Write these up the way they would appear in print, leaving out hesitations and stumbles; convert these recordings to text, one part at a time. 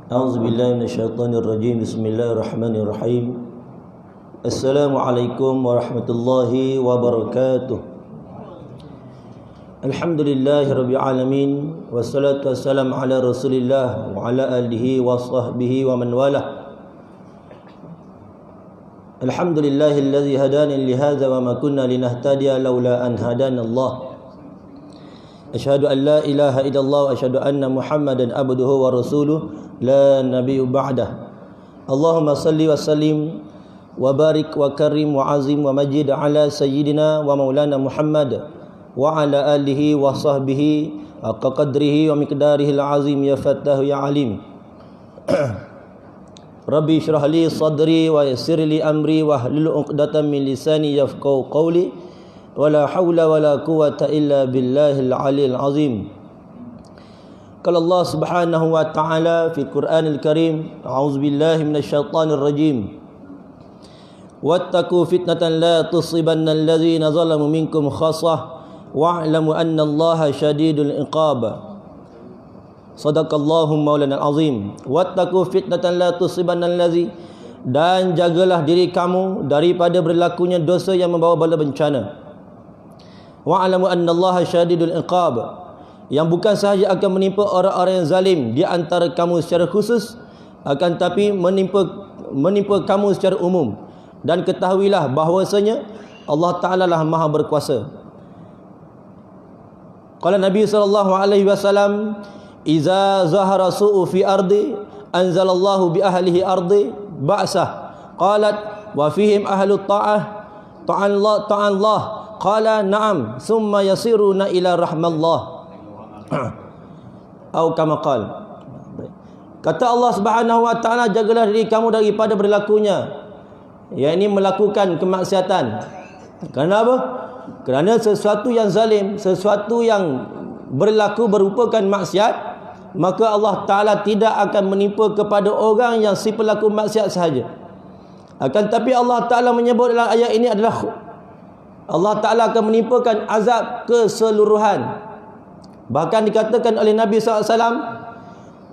A'udzu billahi minasyaitonir rajim. Bismillahirrahmanirrahim. Assalamualaikum warahmatullahi wabarakatuh. Alhamdulillahirabbil alamin wassalatu wassalamu ala Rasulillah wa ala alihi wa sahbihi wa man walah. Alhamdulillahilladzi hadana li hadza wa ma kunna linahtadiya laula an hadana Allah. Asyhadu an la ilaha illallah wa asyhadu anna Muhammadan abduhu wa rasuluh la nabiyyu ba'dah. Allahumma salli wa sallim wa barik wa karim wa azim wa majid ala sayyidina wa maulana Muhammad wa ala alihi wa sahbihi haqqa qadrihi wa miqdarihi al-azim. Ya Fattahu ya Alim. Rabbi shrah li sadri wa yassir li amri wa hlul 'uqdatam min lisani yafqahu qawli. Wala haula wala quwata illa billahil aliyil azim. Qala Allah Subhanahu wa ta'ala fi Qur'anil Karim, a'udzu billahi minasyaitonir rajim. Wattaqu fitnatan la tusibanna allazina zalamu minkum khassah wa'lamu anna Allaha syadidul iqab. Sadaqallahu maulana azim. Wattaqu fitnatan la tusibanna allazi, dan jagalah diri kamu daripada berlakunya dosa yang membawa bala bencana. Wa'lamu annallaha syadidul iqab, yang bukan sahaja akan menimpa orang-orang yang zalim di antara kamu secara khusus, akan tapi menimpa kamu secara umum. Dan ketahuilah bahwasanya Allah Ta'ala lah Maha berkuasa. Qala Nabi sallallahu alaihi wasallam, "Iza zahara su'u fi ardi anzalallahu bi ahlihi ardi ba'sah." Qalat wa fihim ahlut ta'ah ta'allah. Qala na'am summa yasiruna ila rahmallah. Atau kama qala. Kata Allah Subhanahu wa taala, jagalah diri kamu daripada berlakunya, yakni melakukan kemaksiatan. Kenapa? Kerana sesuatu yang zalim, sesuatu yang berlaku berupakan maksiat, maka Allah Taala tidak akan menimpa kepada orang yang si pelaku maksiat sahaja. Akan tapi Allah Taala menyebut dalam ayat ini adalah Allah Ta'ala akan menimpakan azab keseluruhan. Bahkan dikatakan oleh Nabi SAW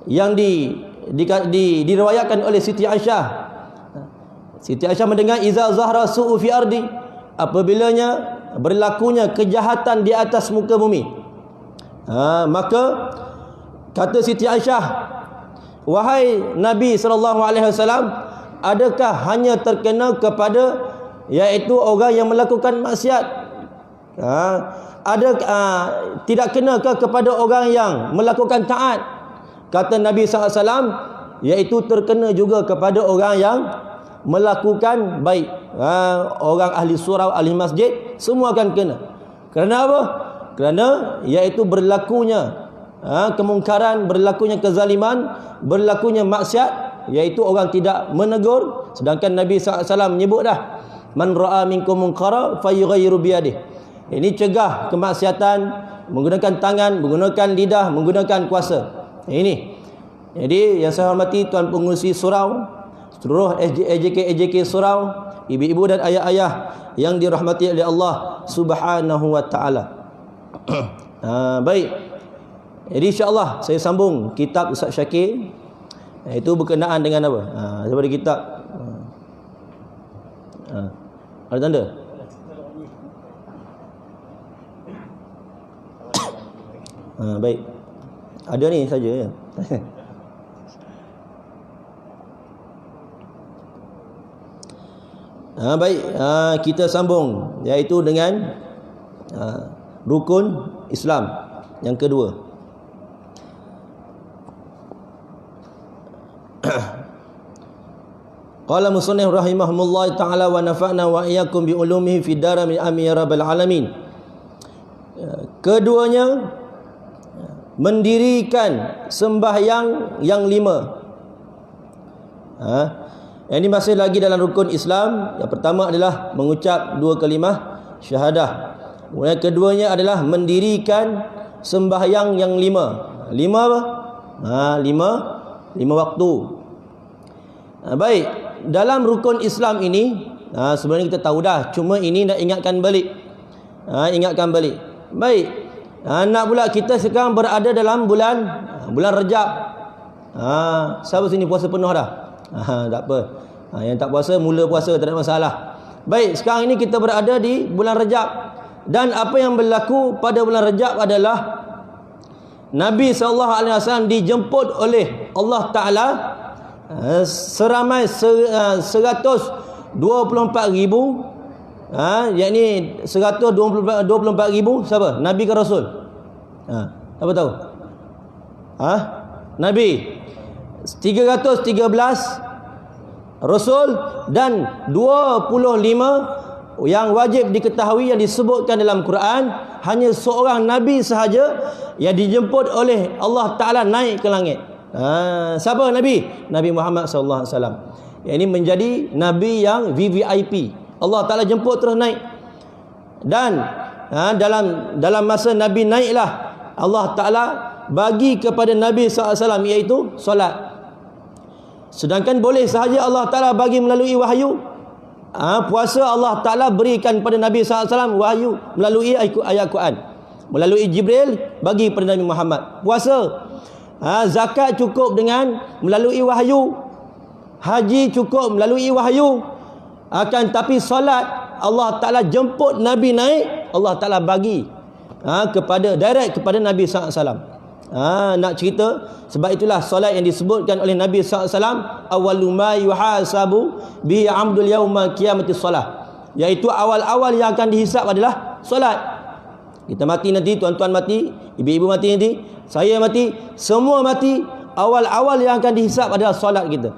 yang diriwayatkan oleh Siti Aisyah. Siti Aisyah mendengar iza zahra su'u fi ardi, apabila berlakunya kejahatan di atas muka bumi. Maka kata Siti Aisyah, wahai Nabi SAW, adakah hanya terkena kepada iaitu orang yang melakukan maksiat? Tidak kenakah kepada orang yang melakukan taat? Kata Nabi SAW, iaitu terkena juga kepada orang yang melakukan baik. Orang ahli surau, ahli masjid, semua akan kena. Kerana apa? Kerana iaitu berlakunya kemungkaran, berlakunya kezaliman, berlakunya maksiat, iaitu orang tidak menegur. Sedangkan Nabi SAW menyebut dah, man ra'a minkum munkara fayughayyiru biyadihi. Ini cegah kemaksiatan menggunakan tangan, menggunakan lidah, menggunakan kuasa. Ini. Jadi yang saya hormati tuan pengurusi surau, seluruh AJK surau, ibu-ibu dan ayah-ayah yang dirahmati oleh Allah Subhanahu wa taala. Baik. Jadi insya-Allah saya sambung kitab Ustaz Syakir. Itu berkenaan dengan apa? Daripada kitab ada tanda? Baik. Ada ni saja ya. Baik, kita sambung, iaitu dengan rukun Islam yang kedua. Qala musannif rahimahumullah ta'ala wa nafa'na wa iyyakum bi ulumihi fid darain amin ya rabbal alamin. Keduanya mendirikan sembahyang yang 5. Ini masih lagi dalam rukun Islam. Yang pertama adalah mengucap 2 kalimah syahadah. Kemudian keduanya adalah mendirikan sembahyang yang 5. 5 apa? 5 waktu. Baik, dalam rukun Islam ini sebenarnya kita tahu dah, cuma ini nak ingatkan balik. Baik. Nak pula kita sekarang berada dalam bulan Rajab. Siapa sini puasa penuh dah? Tak apa. Yang tak puasa mula puasa, tak ada masalah. Baik, sekarang ini kita berada di bulan Rajab. Dan apa yang berlaku pada bulan Rajab adalah Nabi SAW dijemput oleh Allah Ta'ala seramai 124,000, yakni 124,000 siapa? Nabi ke Rasul? Siapa tahu? Nabi 313 Rasul dan 25 yang wajib diketahui yang disebutkan dalam Quran. Hanya seorang Nabi sahaja yang dijemput oleh Allah Ta'ala naik ke langit. Siapa Nabi? Nabi Muhammad SAW. Yang ini menjadi Nabi yang VVIP. Allah Ta'ala jemput terus naik. Dan dalam masa Nabi naiklah, Allah Ta'ala bagi kepada Nabi SAW iaitu solat. Sedangkan boleh sahaja Allah Ta'ala bagi melalui wahyu. Puasa Allah Ta'ala berikan pada Nabi SAW wahyu melalui ayat Quran. Melalui Jibril bagi pada Nabi Muhammad. Puasa, zakat cukup dengan melalui wahyu. Haji cukup melalui wahyu. Tapi solat Allah Ta'ala jemput Nabi naik, Allah Ta'ala bagi direct kepada Nabi SAW. Nak cerita, sebab itulah solat yang disebutkan oleh Nabi SAW, awwalu ma yuhasabu bi amdul yaumil qiyamati solat, iaitu awal-awal yang akan dihisap adalah solat. Kita mati nanti, tuan-tuan mati, ibu-ibu mati nanti, saya mati, semua mati, awal-awal yang akan dihisap adalah solat kita.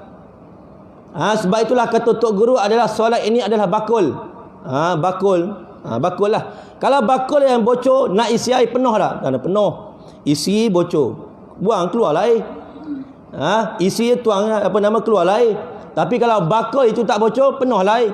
Sebab itulah kata Tok Guru adalah solat ini adalah bakul. Bakul lah. Kalau bakul yang bocor nak isi air penuh dah, tak ada penuh. Isi bocor, buang keluar air. Isi tuang keluar air. Tapi kalau bakul itu tak bocor, penuh air.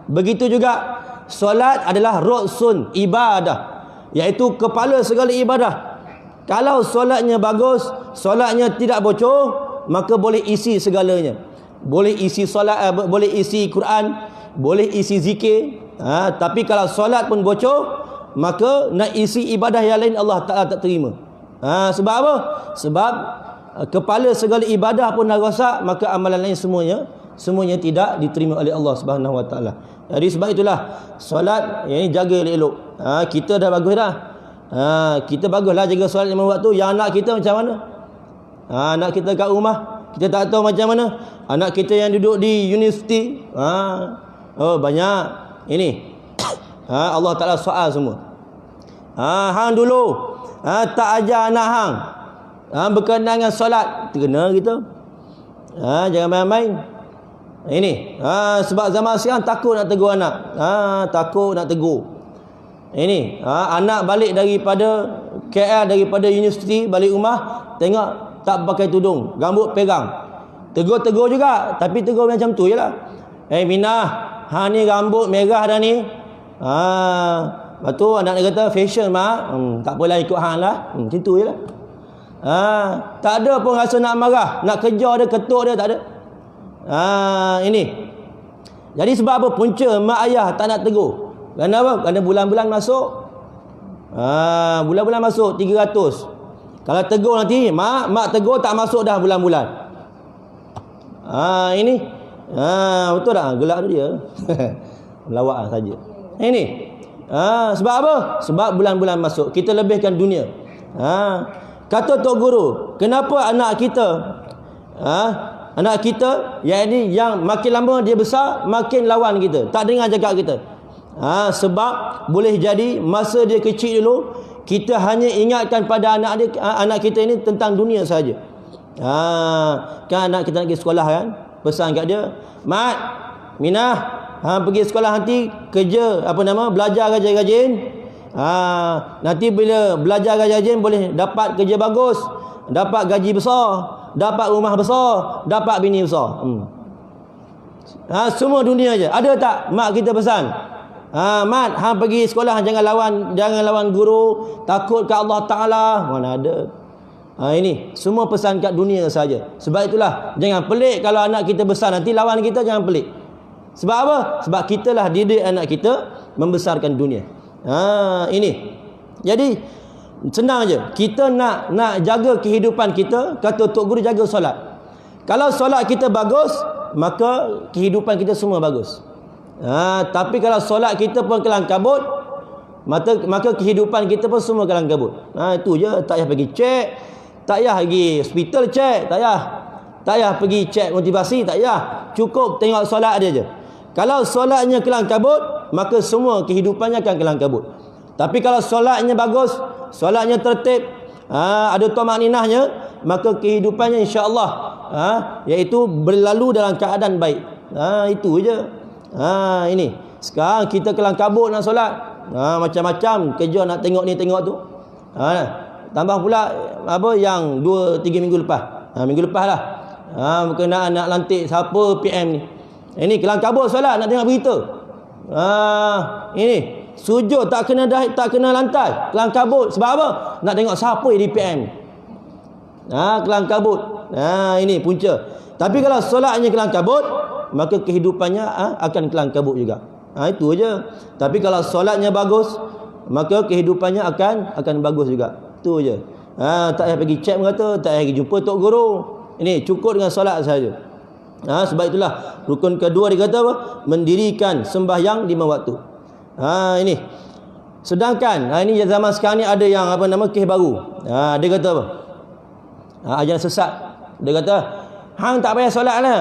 Begitu juga solat adalah ruksun ibadah, iaitu kepala segala ibadah. Kalau solatnya bagus, solatnya tidak bocor, maka boleh isi segalanya. Boleh isi solat, boleh isi Quran, boleh isi zikir. Tapi kalau solat pun bocor, maka nak isi ibadah yang lain Allah Ta'ala tak terima. Sebab apa? Sebab kepala segala ibadah pun dah rosak, maka amalan lain semuanya tidak diterima oleh Allah Subhanahu Wa Ta'ala. Jadi sebab itulah solat yang ini jaga elok-elok. Kita dah bagus dah. Kita baguslah jaga solat lima waktu. Yang anak kita macam mana? Anak kita kat rumah, kita tak tahu macam mana. Anak kita yang duduk di universiti, banyak ini. Allah Ta'ala soal semua. Hang dulu tak ajar anak hang berkenaan dengan solat, terkena kita. Jangan main-main. Ini sebab zaman sekarang takut nak tegur anak. Takut nak tegur. Ini anak balik daripada KL, daripada universiti, balik rumah, tengok tak pakai tudung, rambut pegang. Tegur-tegur juga, tapi tegur macam tu je lah. Minah, hang ni rambut merah dah ni. Lepas tu anak dia kata fashion mak, tak apalah ikut hang lah. Macam tu je lah. Tak ada pun rasa nak marah, nak kejar dia, ketuk dia, tak ada. Ini. Jadi sebab apa? Punca mak ayah tak nak tegur. Kerana apa? Kerana bulan-bulan masuk. Bulan-bulan masuk 300. Kalau tegur nanti, mak tegur tak masuk dah bulan-bulan. Ini. Betul tak? Gelak tu dia. Melawak saja. Ini. Sebab apa? Sebab bulan-bulan masuk, kita lebihkan dunia. Kata Tok Guru, kenapa anak kita yang makin lama dia besar, makin lawan kita, tak dengar cakap kita. Sebab boleh jadi masa dia kecil dulu, kita hanya ingatkan pada anak kita ini tentang dunia saja. Kan anak kita nak pergi sekolah kan, pesan kat dia, Mat, Minah, pergi sekolah nanti kerja belajar rajin-rajin. Nanti bila belajar rajin-rajin boleh dapat kerja bagus, dapat gaji besar, dapat rumah besar, dapat bini besar. Semua dunia je. Ada tak mak kita pesan? Mat, hang pergi sekolah jangan lawan guru, takut ke Allah Ta'ala. Mana ada. Ini semua pesan kat dunia saja. Sebab itulah jangan pelik kalau anak kita besar nanti lawan kita, jangan pelik. Sebab apa? Sebab kitalah didik anak kita membesarkan dunia. Ini. Jadi senang je. Kita nak jaga kehidupan kita, kata Tok Guru, jaga solat. Kalau solat kita bagus, maka kehidupan kita semua bagus. Tapi kalau solat kita pun kelang kabut, maka kehidupan kita pun semua kelang kabut. Itu je. Tak payah pergi cek, tak payah pergi hospital cek, tak payah pergi cek motivasi, tak payah. Cukup tengok solat dia je. Kalau solatnya kelang kabut, maka semua kehidupannya akan kelang kabut. Tapi kalau solatnya bagus, solatnya tertib, ada tumaninahnya, maka kehidupannya insya-Allah iaitu berlalu dalam keadaan baik. Itu je. Ini. Sekarang kita kelang kabut nak solat. Macam-macam kerja nak tengok ni tengok tu. Tambah pula yang 2-3 minggu lepas. Minggu lepas lah. Berkenaan nak lantik siapa PM ni. Ini kelang kabut solat nak tengok berita. Ini sujud tak kena lantai, kelang kabut. Sebab apa? Nak tengok siapa yang di PM. Kelang kabut. Ini punca. Tapi kalau solatnya kelang kabut, maka kehidupannya akan kelang kabut juga. Itu aja. Tapi kalau solatnya bagus, maka kehidupannya akan bagus juga. Itu aja. Tak payah pergi cek kata, tak payah pergi jumpa tok guru. Ini cukup dengan solat saja. Sebab itulah rukun kedua dia kata apa? Mendirikan sembahyang 5 waktu. Ini. Sedangkan ini zaman sekarang ni ada yang kes baru. Dia kata apa? Ajaran sesat. Dia kata, hang tak payah solat lah.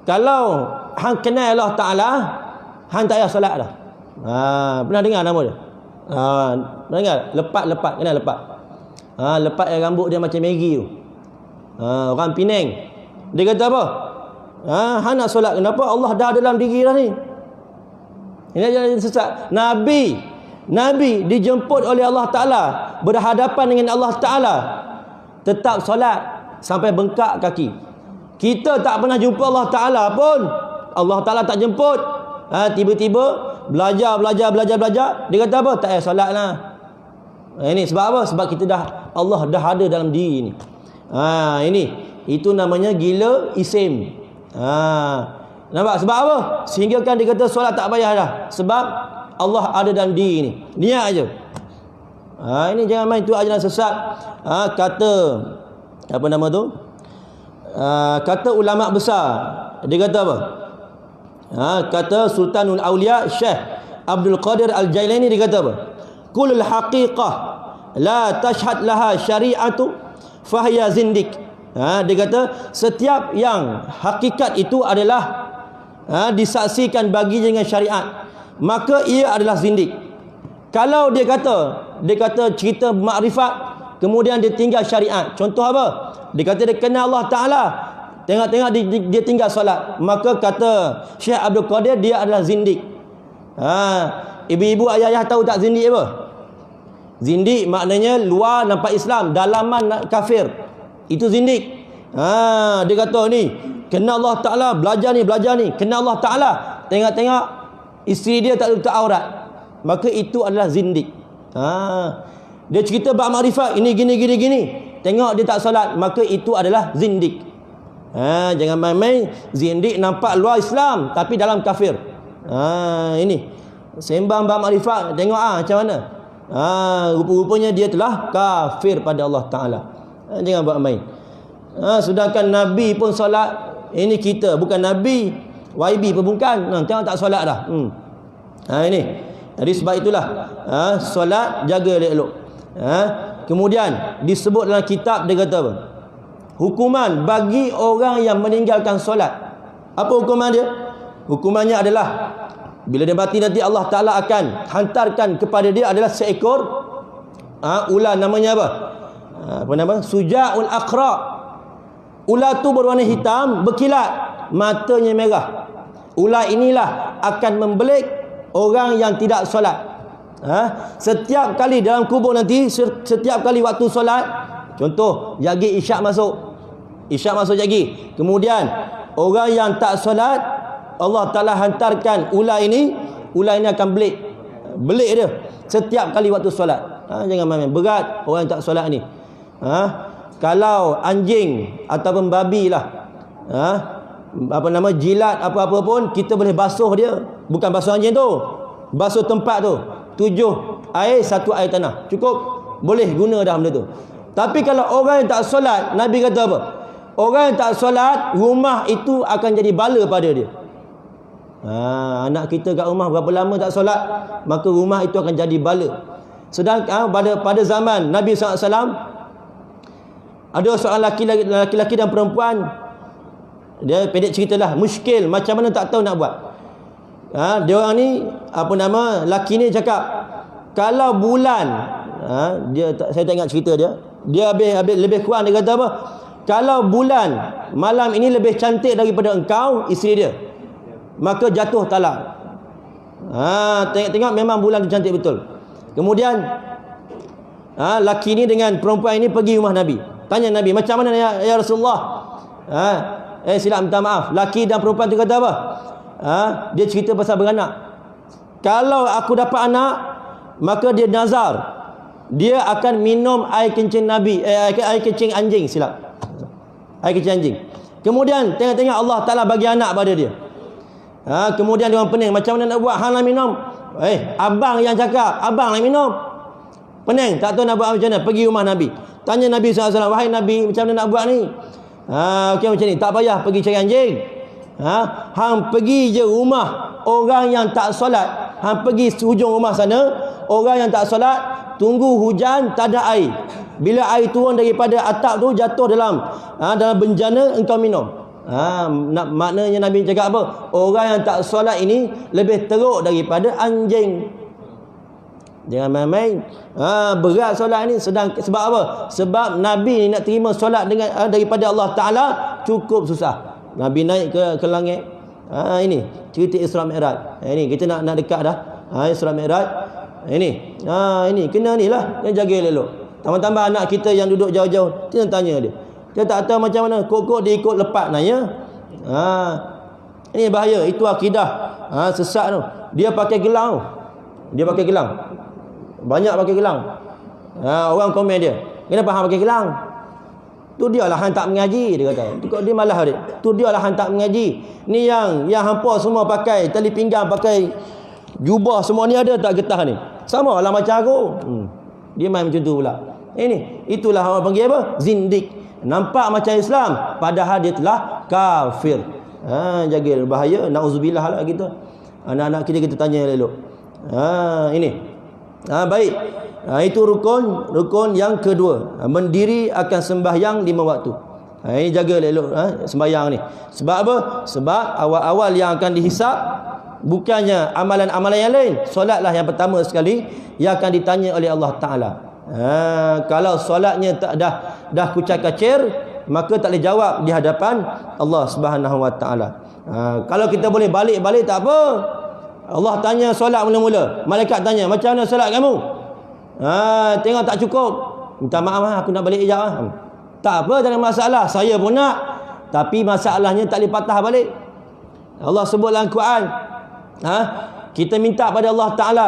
Kalau hang kenal Allah Ta'ala, hang tak payah solat dah. Pernah dengar nama dia? Pernah dengar? Lepat. Kenal lepat? Lepat yang rambut dia macam Maggie tu. Orang Penang. Dia kata apa? Hang nak solat kenapa? Allah dah ada dalam diri dah ni. Ini ajaran sesat. Nabi dijemput oleh Allah Ta'ala, berhadapan dengan Allah Ta'ala, tetap solat sampai bengkak kaki. Kita tak pernah jumpa Allah Ta'ala pun, Allah Ta'ala tak jemput. Tiba-tiba belajar. Dia kata apa? Tak payah solat lah. Ini sebab apa? Sebab Allah dah ada dalam diri ni. Ini. Itu namanya gila isim. Nampak? Sebab apa? Sehingga kan dia kata solat tak payah dah. Sebab Allah ada dalam diri ni. Niat aja. Ini jangan main tu ajaran sesat. Kata apa nama tu? Kata ulama besar. Dia kata apa? Kata Sultanul Aulia Syekh Abdul Qadir Al-Jailani, dia kata apa? Kulul haqiqah la tashhad laha syari'atu fahiya zindik. Dia kata setiap yang hakikat itu adalah disaksikan bagi dengan syariat, maka ia adalah zindik. Kalau dia kata cerita makrifat, kemudian dia tinggal syariat. Contoh apa? Dia kata dia kenal Allah Ta'ala, tengok-tengok dia tinggal solat, maka kata Syekh Abdul Qadir dia adalah zindik. Ibu-ibu ayah-ayah tahu tak zindik apa? Zindik maknanya luar nampak Islam, dalaman kafir. Itu zindik. Dia kata ni kenal Allah Ta'ala, belajar ni, kenal Allah Ta'ala, tengok-tengok isteri dia tak tutup aurat, maka itu adalah zindik. Dia cerita bab makrifat, ini gini, tengok dia tak solat, maka itu adalah zindik. Jangan main-main. Zindik nampak luar Islam tapi dalam kafir. Ini sembang bab makrifat, tengok macam mana. Rupa-rupanya dia telah kafir pada Allah Ta'ala. Jangan buat main. Sedangkan Nabi pun solat. Ini kita bukan Nabi, YB pun bukan. Tengok tak solat dah. Ini. Jadi sebab itulah solat jaga elok-elok. Kemudian disebut dalam kitab, dia kata apa? Hukuman bagi orang yang meninggalkan solat. Apa hukuman dia? Hukumannya adalah bila dia mati nanti Allah Ta'ala akan hantarkan kepada dia adalah seekor ular, namanya apa? Apa nama? Suja'ul Aqra. Ular tu berwarna hitam, berkilat, matanya merah. Ular inilah akan membelik orang yang tidak solat. Setiap kali dalam kubur nanti, setiap kali waktu solat, contoh jagi isyak masuk jagi, kemudian orang yang tak solat, Allah Ta'ala hantarkan ular ini akan belik dia setiap kali waktu solat. Jangan main-main, berat orang yang tak solat ni. Kalau anjing ataupun babi lah, jilat apa-apa pun, kita boleh basuh dia. Bukan basuh anjing tu, basuh tempat tu, 7 air 1 air tanah, cukup, boleh guna dah benda tu. Tapi kalau orang yang tak solat, Nabi kata apa? Orang yang tak solat, rumah itu akan jadi bala pada dia. Anak kita kat rumah berapa lama tak solat, maka rumah itu akan jadi bala. Sedangkan pada zaman Nabi SAW, ada seorang lelaki dan perempuan, dia pendek ceritalah, muskil, macam mana tak tahu nak buat. Dia orang ni, lelaki ni cakap, kalau bulan, saya tak ingat cerita dia. Dia habis lebih kurang dia kata apa? Kalau bulan malam ini lebih cantik daripada engkau, isteri dia, maka jatuh talak. Tengok memang bulan tu cantik betul. Kemudian laki ni dengan perempuan ini pergi rumah Nabi. Tanya Nabi, macam mana ya Rasulullah? Silap minta maaf. Laki dan perempuan tu kata apa? Dia cerita pasal beranak. Kalau aku dapat anak, maka dia nazar, dia akan minum air kencing Nabi, air kencing anjing, silap. Air kencing anjing. Kemudian tengok-tengok Allah Ta'ala bagi anak pada dia. Kemudian dia orang pening, macam mana nak buat? Hang nak minum? Abang yang cakap, abang nak minum. Pening, tak tahu nak buat macam mana. Pergi rumah Nabi. Tanya Nabi SAW, wahai Nabi, macam mana nak buat ni? Okey macam ni, tak payah pergi cari anjing. Hang pergi je rumah orang yang tak solat. Hang pergi hujung rumah sana, orang yang tak solat, tunggu hujan, tak ada air. Bila air turun daripada atap tu jatuh dalam benjana, engkau minum. Maknanya Nabi cakap apa? Orang yang tak solat ini lebih teruk daripada anjing. Jangan main-main. Berat solat ni. Sebab apa? Sebab Nabi ni nak terima solat dengan daripada Allah Ta'ala cukup susah. Nabi naik ke langit. Ini cerita Isra Mi'raj. Ini kita nak dekat dah. Isra Mi'raj. Ini kena ni lah, kena jaga elok. Tambah-tambah anak kita yang duduk jauh-jauh, kita tanya dia. Dia tak tahu macam mana. Kok dia ikut lepas nanya. Ini bahaya. Itu akidah sesat tu. Dia pakai gelang. Banyak pakai gelang. Orang komen dia, kenapa hang pakai gelang? Tu dia lah hang tak mengaji, dia kata. Tu dia malah dia. Tu dia lah hang tak mengaji. Ni yang hampa semua pakai tali pinggang, pakai jubah semua ni, ada tak getah ni? Sama lah macam aku. Dia main macam tu pula. Itulah orang panggil apa? Zindik. Nampak macam Islam, padahal dia telah kafir. Jaga bahaya. Nauzubillah lah kita. Anak-anak kita tanya elok. Baik. Itu rukun yang kedua. Mendiri akan sembahyang 5 waktu. Ini jaga elok sembahyang ni. Sebab apa? Sebab awal-awal yang akan dihisap bukannya amalan-amalan yang lain. Solatlah yang pertama sekali yang akan ditanya oleh Allah Ta'ala. Kalau solatnya dah kucak-kacir, maka tak boleh jawab di hadapan Allah Subhanahu Wa Ta'ala. Kalau kita boleh balik tak apa. Allah tanya solat mula-mula, malaikat tanya, macam mana solat kamu? Tengok tak cukup, minta maaf aku nak balik ijab. Tak apa, tak ada masalah, saya pun nak. Tapi masalahnya tak boleh patah balik. Allah sebut dalam Quran, kita minta pada Allah Ta'ala,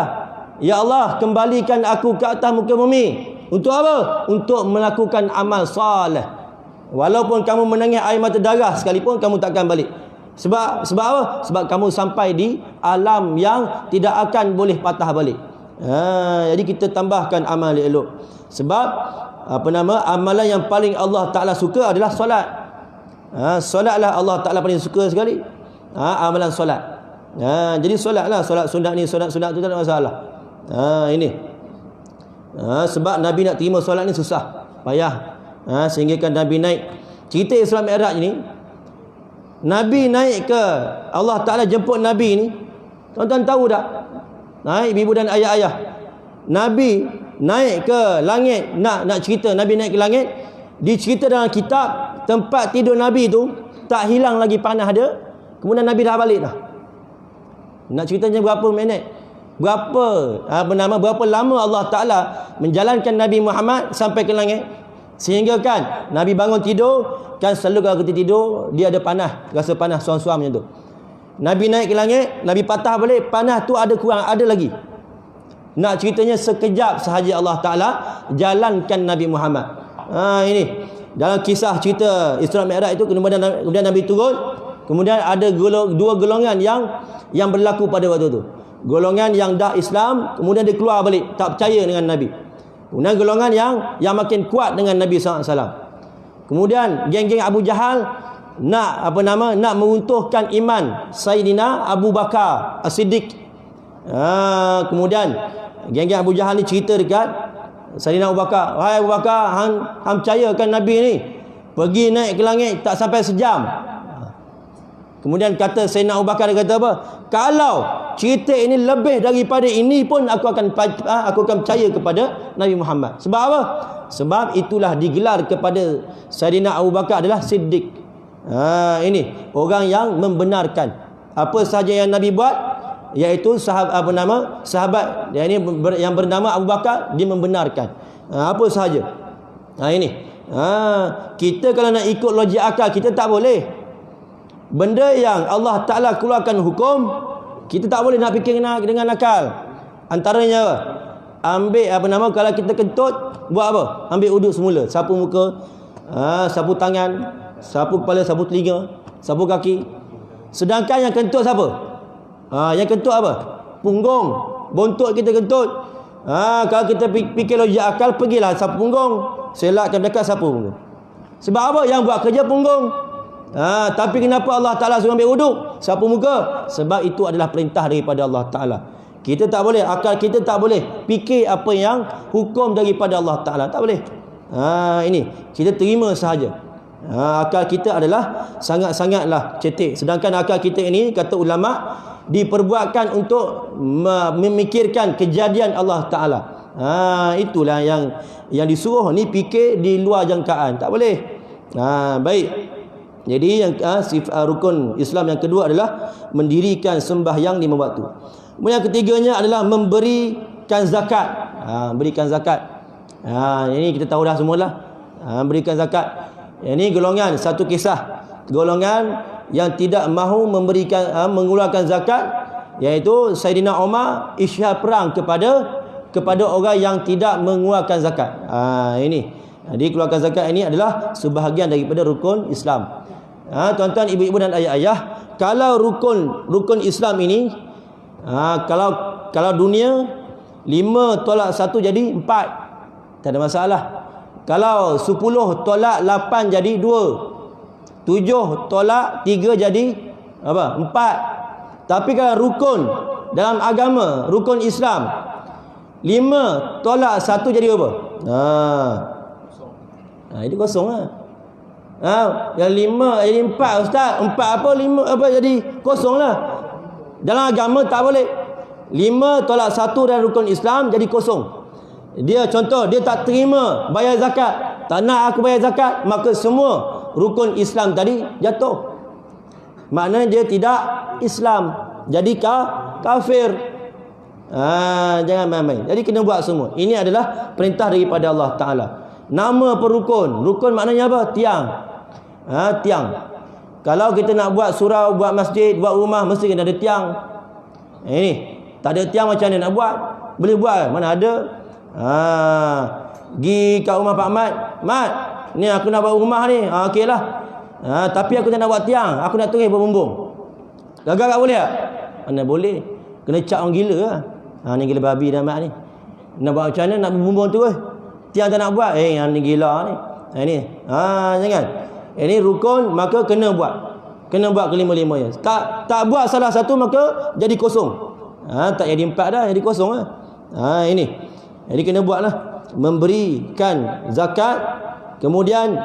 ya Allah, kembalikan aku ke atas muka bumi. Untuk apa? Untuk melakukan amal soleh. Walaupun kamu menangis air mata darah sekalipun, kamu takkan balik. Sebab apa? Sebab kamu sampai di alam yang tidak akan boleh patah balik. Jadi kita tambahkan amal elok. Sebab amalan yang paling Allah Ta'ala suka adalah solat. Solatlah Allah Ta'ala paling suka sekali. Amalan solat. Jadi solatlah, solat sunat ni, solat sunat tu tak ada masalah. Sebab Nabi nak terima solat ni susah, payah. Sehingga kan Nabi naik. Cerita Isra Mi'raj ni, Nabi naik ke, Allah Ta'ala jemput Nabi ni. Tuan-tuan tahu tak? Ibu dan ayah-ayah, Nabi naik ke langit. Nak cerita Nabi naik ke langit, dicerita dalam kitab tempat tidur Nabi tu tak hilang lagi panah dia. Kemudian Nabi dah balik dah. Nak ceritanya berapa minit, berapa lama Allah Ta'ala menjalankan Nabi Muhammad sampai ke langit. Sehingga kan Nabi bangun tidur, kan selalu kalau kita tidur dia ada panah, rasa panah suam-suam macam tu. Nabi naik ke langit, Nabi patah balik, panah tu ada kurang, ada lagi. Nak ceritanya sekejap sahaja Allah Ta'ala jalankan Nabi Muhammad. Ini dalam kisah cerita Isra Mi'raj itu. Kemudian Nabi turun. Kemudian ada dua golongan yang berlaku pada waktu itu. Golongan yang dah Islam, kemudian dia keluar balik, tak percaya dengan Nabi. Kemudian golongan yang makin kuat dengan Nabi SAW. Kemudian geng-geng Abu Jahal nak nak meruntuhkan iman Sayyidina Abu Bakar As-Siddiq. Kemudian geng-geng Abu Jahal ni cerita dekat Sayyidina Abu Bakar, "Wahai Abu Bakar, hang percayakan Nabi ni pergi naik ke langit tak sampai sejam." Kemudian kata Sayyidina Abu Bakar, dia kata apa? "Kalau cerita ini lebih daripada ini pun aku akan percaya kepada Nabi Muhammad." Sebab apa? Sebab itulah digelar kepada Sayyidina Abu Bakar adalah Siddiq. Ini orang yang membenarkan apa sahaja yang Nabi buat, iaitu sahabat yang bernama Abu Bakar, dia membenarkan apa sahaja. Kita kalau nak ikut logik akal, kita tak boleh. Benda yang Allah Ta'ala keluarkan hukum, kita tak boleh nak fikir dengan akal. Antaranya apa? Ambil kalau kita kentut, buat apa? Ambil uduk semula, sapu muka, sapu tangan, sapu kepala, sapu telinga, sapu kaki. Sedangkan yang kentut siapa? Yang kentut apa? Punggung. Bontot kita kentut. Kalau kita fikir logik akal, pergilah sapu punggung, selakkan dekat sapu punggung. Sebab apa? Yang buat kerja punggung. Tapi kenapa Allah Ta'ala suruh ambil wuduk, sapu muka? Sebab itu adalah perintah daripada Allah Ta'ala. Kita tak boleh, akal kita tak boleh fikir apa yang hukum daripada Allah Ta'ala. Tak boleh. Ini kita terima sahaja. Akal kita adalah sangat-sangatlah cetek. Sedangkan akal kita ini, kata ulama, diperbuatkan untuk memikirkan kejadian Allah Ta'ala. Itulah yang disuruh ni fikir di luar jangkaan. Tak boleh. Baik. Jadi yang rukun Islam yang kedua adalah mendirikan sembahyang 5 waktu. Kemudian yang ketiganya adalah memberikan zakat. Berikan zakat. Ini kita tahu dah semualah. Berikan zakat. Ini golongan, satu kisah golongan yang tidak mahu mengeluarkan zakat, iaitu Sayyidina Umar isyhar perang kepada orang yang tidak mengeluarkan zakat. Jadi keluarkan zakat ini adalah sebahagian daripada rukun Islam. Tuan-tuan, ibu-ibu dan ayah-ayah, kalau rukun Islam ini, kalau dunia 5 tolak 1 jadi 4, tak ada masalah. Kalau 10 tolak 8 jadi 2, 7 tolak 3 jadi 4. Tapi kalau rukun dalam agama, rukun Islam, 5 tolak 1 jadi apa? Itu kosong lah. Yang 5 jadi 4, ustaz. 4 apa, 5 apa jadi kosong lah. Dalam agama tak boleh. 5 tolak 1 dan rukun Islam jadi kosong. Dia contoh, dia tak terima bayar zakat. Tak nak aku bayar zakat, maka semua rukun Islam tadi jatuh. Maknanya dia tidak Islam, jadi kafir. Jangan main-main. Jadi kena buat semua. Ini adalah perintah daripada Allah Ta'ala. Nama perukun. Rukun maknanya apa? Tiang. Tiang. Kalau kita nak buat surau, buat masjid, buat rumah, mesti kena ada tiang. Ini tak ada tiang, macam mana nak buat? Boleh buat? Mana ada? Pergi kat rumah Pak Mat. Mat, ni aku nak buat rumah ni. Okey lah. Tapi aku tak nak buat tiang, aku nak tulis berbumbung. Gagal tak boleh tak? Mana boleh. Kena cap orang gila lah. Ni gila babi dah Mat ni. Nak buat macam mana nak berbumbung tu? Tiang tak nak buat. Yang ni gila ni. Ini. Jangan. Ini rukun, maka kena buat. Kena buat kelima-limanya. Tak buat salah satu, maka jadi kosong. Tak jadi 4 dah, jadi kosong lah. Ini. Jadi kena buatlah. Memberikan zakat. Kemudian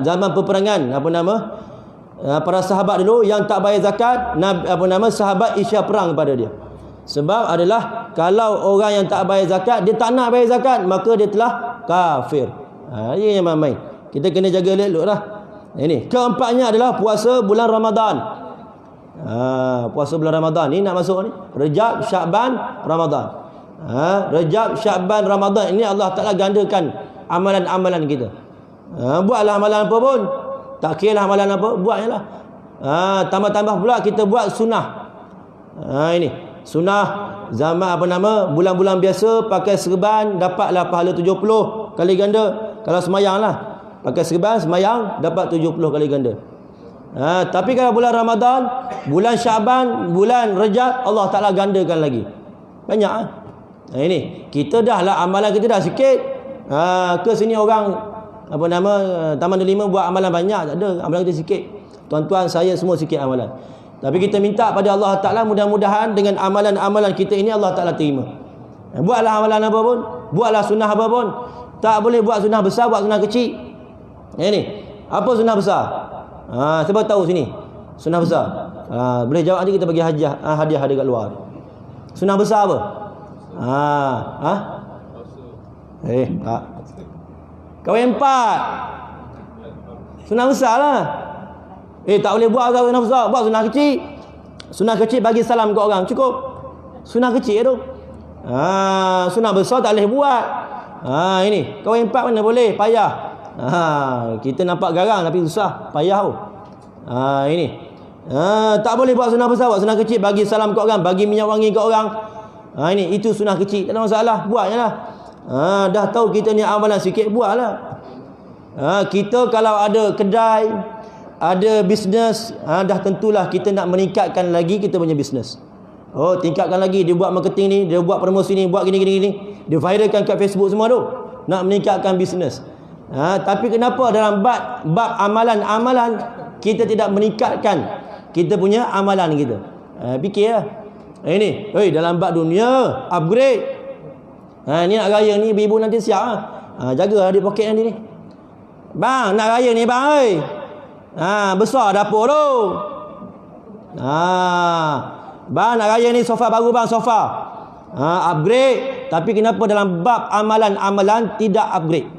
zaman peperangan, para sahabat dulu yang tak bayar zakat, sahabat isyar perang kepada dia. Sebab adalah kalau orang yang tak bayar zakat, dia tak nak bayar zakat, maka dia telah kafir. Dia yang main-main. Kita kena jaga elok lah. Ini keempatnya adalah puasa bulan Ramadan. Puasa bulan Ramadan ni nak masuk ni, Rejab, Syakban, Ramadan. Rejab, Syakban, Ramadan ini Allah Ta'ala gandakan amalan-amalan kita. Buatlah amalan apa pun, tak kira lah amalan apa, buatnya lah. Tambah-tambah pula kita buat sunnah. Ini sunnah zaman bulan-bulan biasa, pakai serban dapatlah pahala 70 kali ganda. Kalau semayang lah, pakai serban semayang dapat 70 kali ganda. Tapi kalau bulan Ramadan, bulan Syakban, bulan Rejab, Allah Ta'ala gandakan lagi banyak. Ini kita dah lah, amalan kita dah sikit. Ke sini orang apa nama Taman Delima buat amalan banyak, tak ada. Amalan kita sikit. Tuan-tuan saya semua sikit amalan. Tapi kita minta pada Allah Ta'ala mudah-mudahan dengan amalan-amalan kita ini Allah Ta'ala terima. Buatlah amalan apa pun, buatlah sunnah apa pun. Tak boleh buat sunnah besar, buat sunnah kecil. Ini apa sunnah besar? Siapa tahu sini? Sunnah besar. Boleh jawab nanti kita bagi hadiah dekat luar. Sunnah besar apa? Tak. Kahwin 4. Sunnah besar lah. Tak boleh buat sunnah besar, buat sunnah kecil. Sunnah kecil bagi salam ke orang, cukup. Sunnah kecil tu. Sunnah besar tak boleh buat. Ini kahwin 4 mana boleh, payah. Kita nampak garang tapi susah, payah tu. Ini tak boleh buat sunnah besar, buat sunnah kecil, bagi salam ke orang, bagi minyak wangi ke orang. Ini itu sunnah kecil, tak ada masalah, buatnya lah. Dah tahu kita ni amalan sikit, buatlah. Kita kalau ada kedai, ada bisnes, dah tentulah kita nak meningkatkan lagi kita punya bisnes. Tingkatkan lagi, dia buat marketing ni, dia buat promosi ni, buat gini. Dia viralkan kat Facebook semua tu, nak meningkatkan bisnes. Tapi kenapa dalam bab amalan-amalan kita tidak meningkatkan kita punya amalan kita? Fikirlah. Ini, dalam bab dunia upgrade. Ni nak raya ni, ibu nanti siap jagalah di poket nanti ni. Bang, nak raya ni bang. Besar dapur tu. Bang, nak raya ni sofa baru bang, sofa. Upgrade. Tapi kenapa dalam bab amalan-amalan tidak upgrade?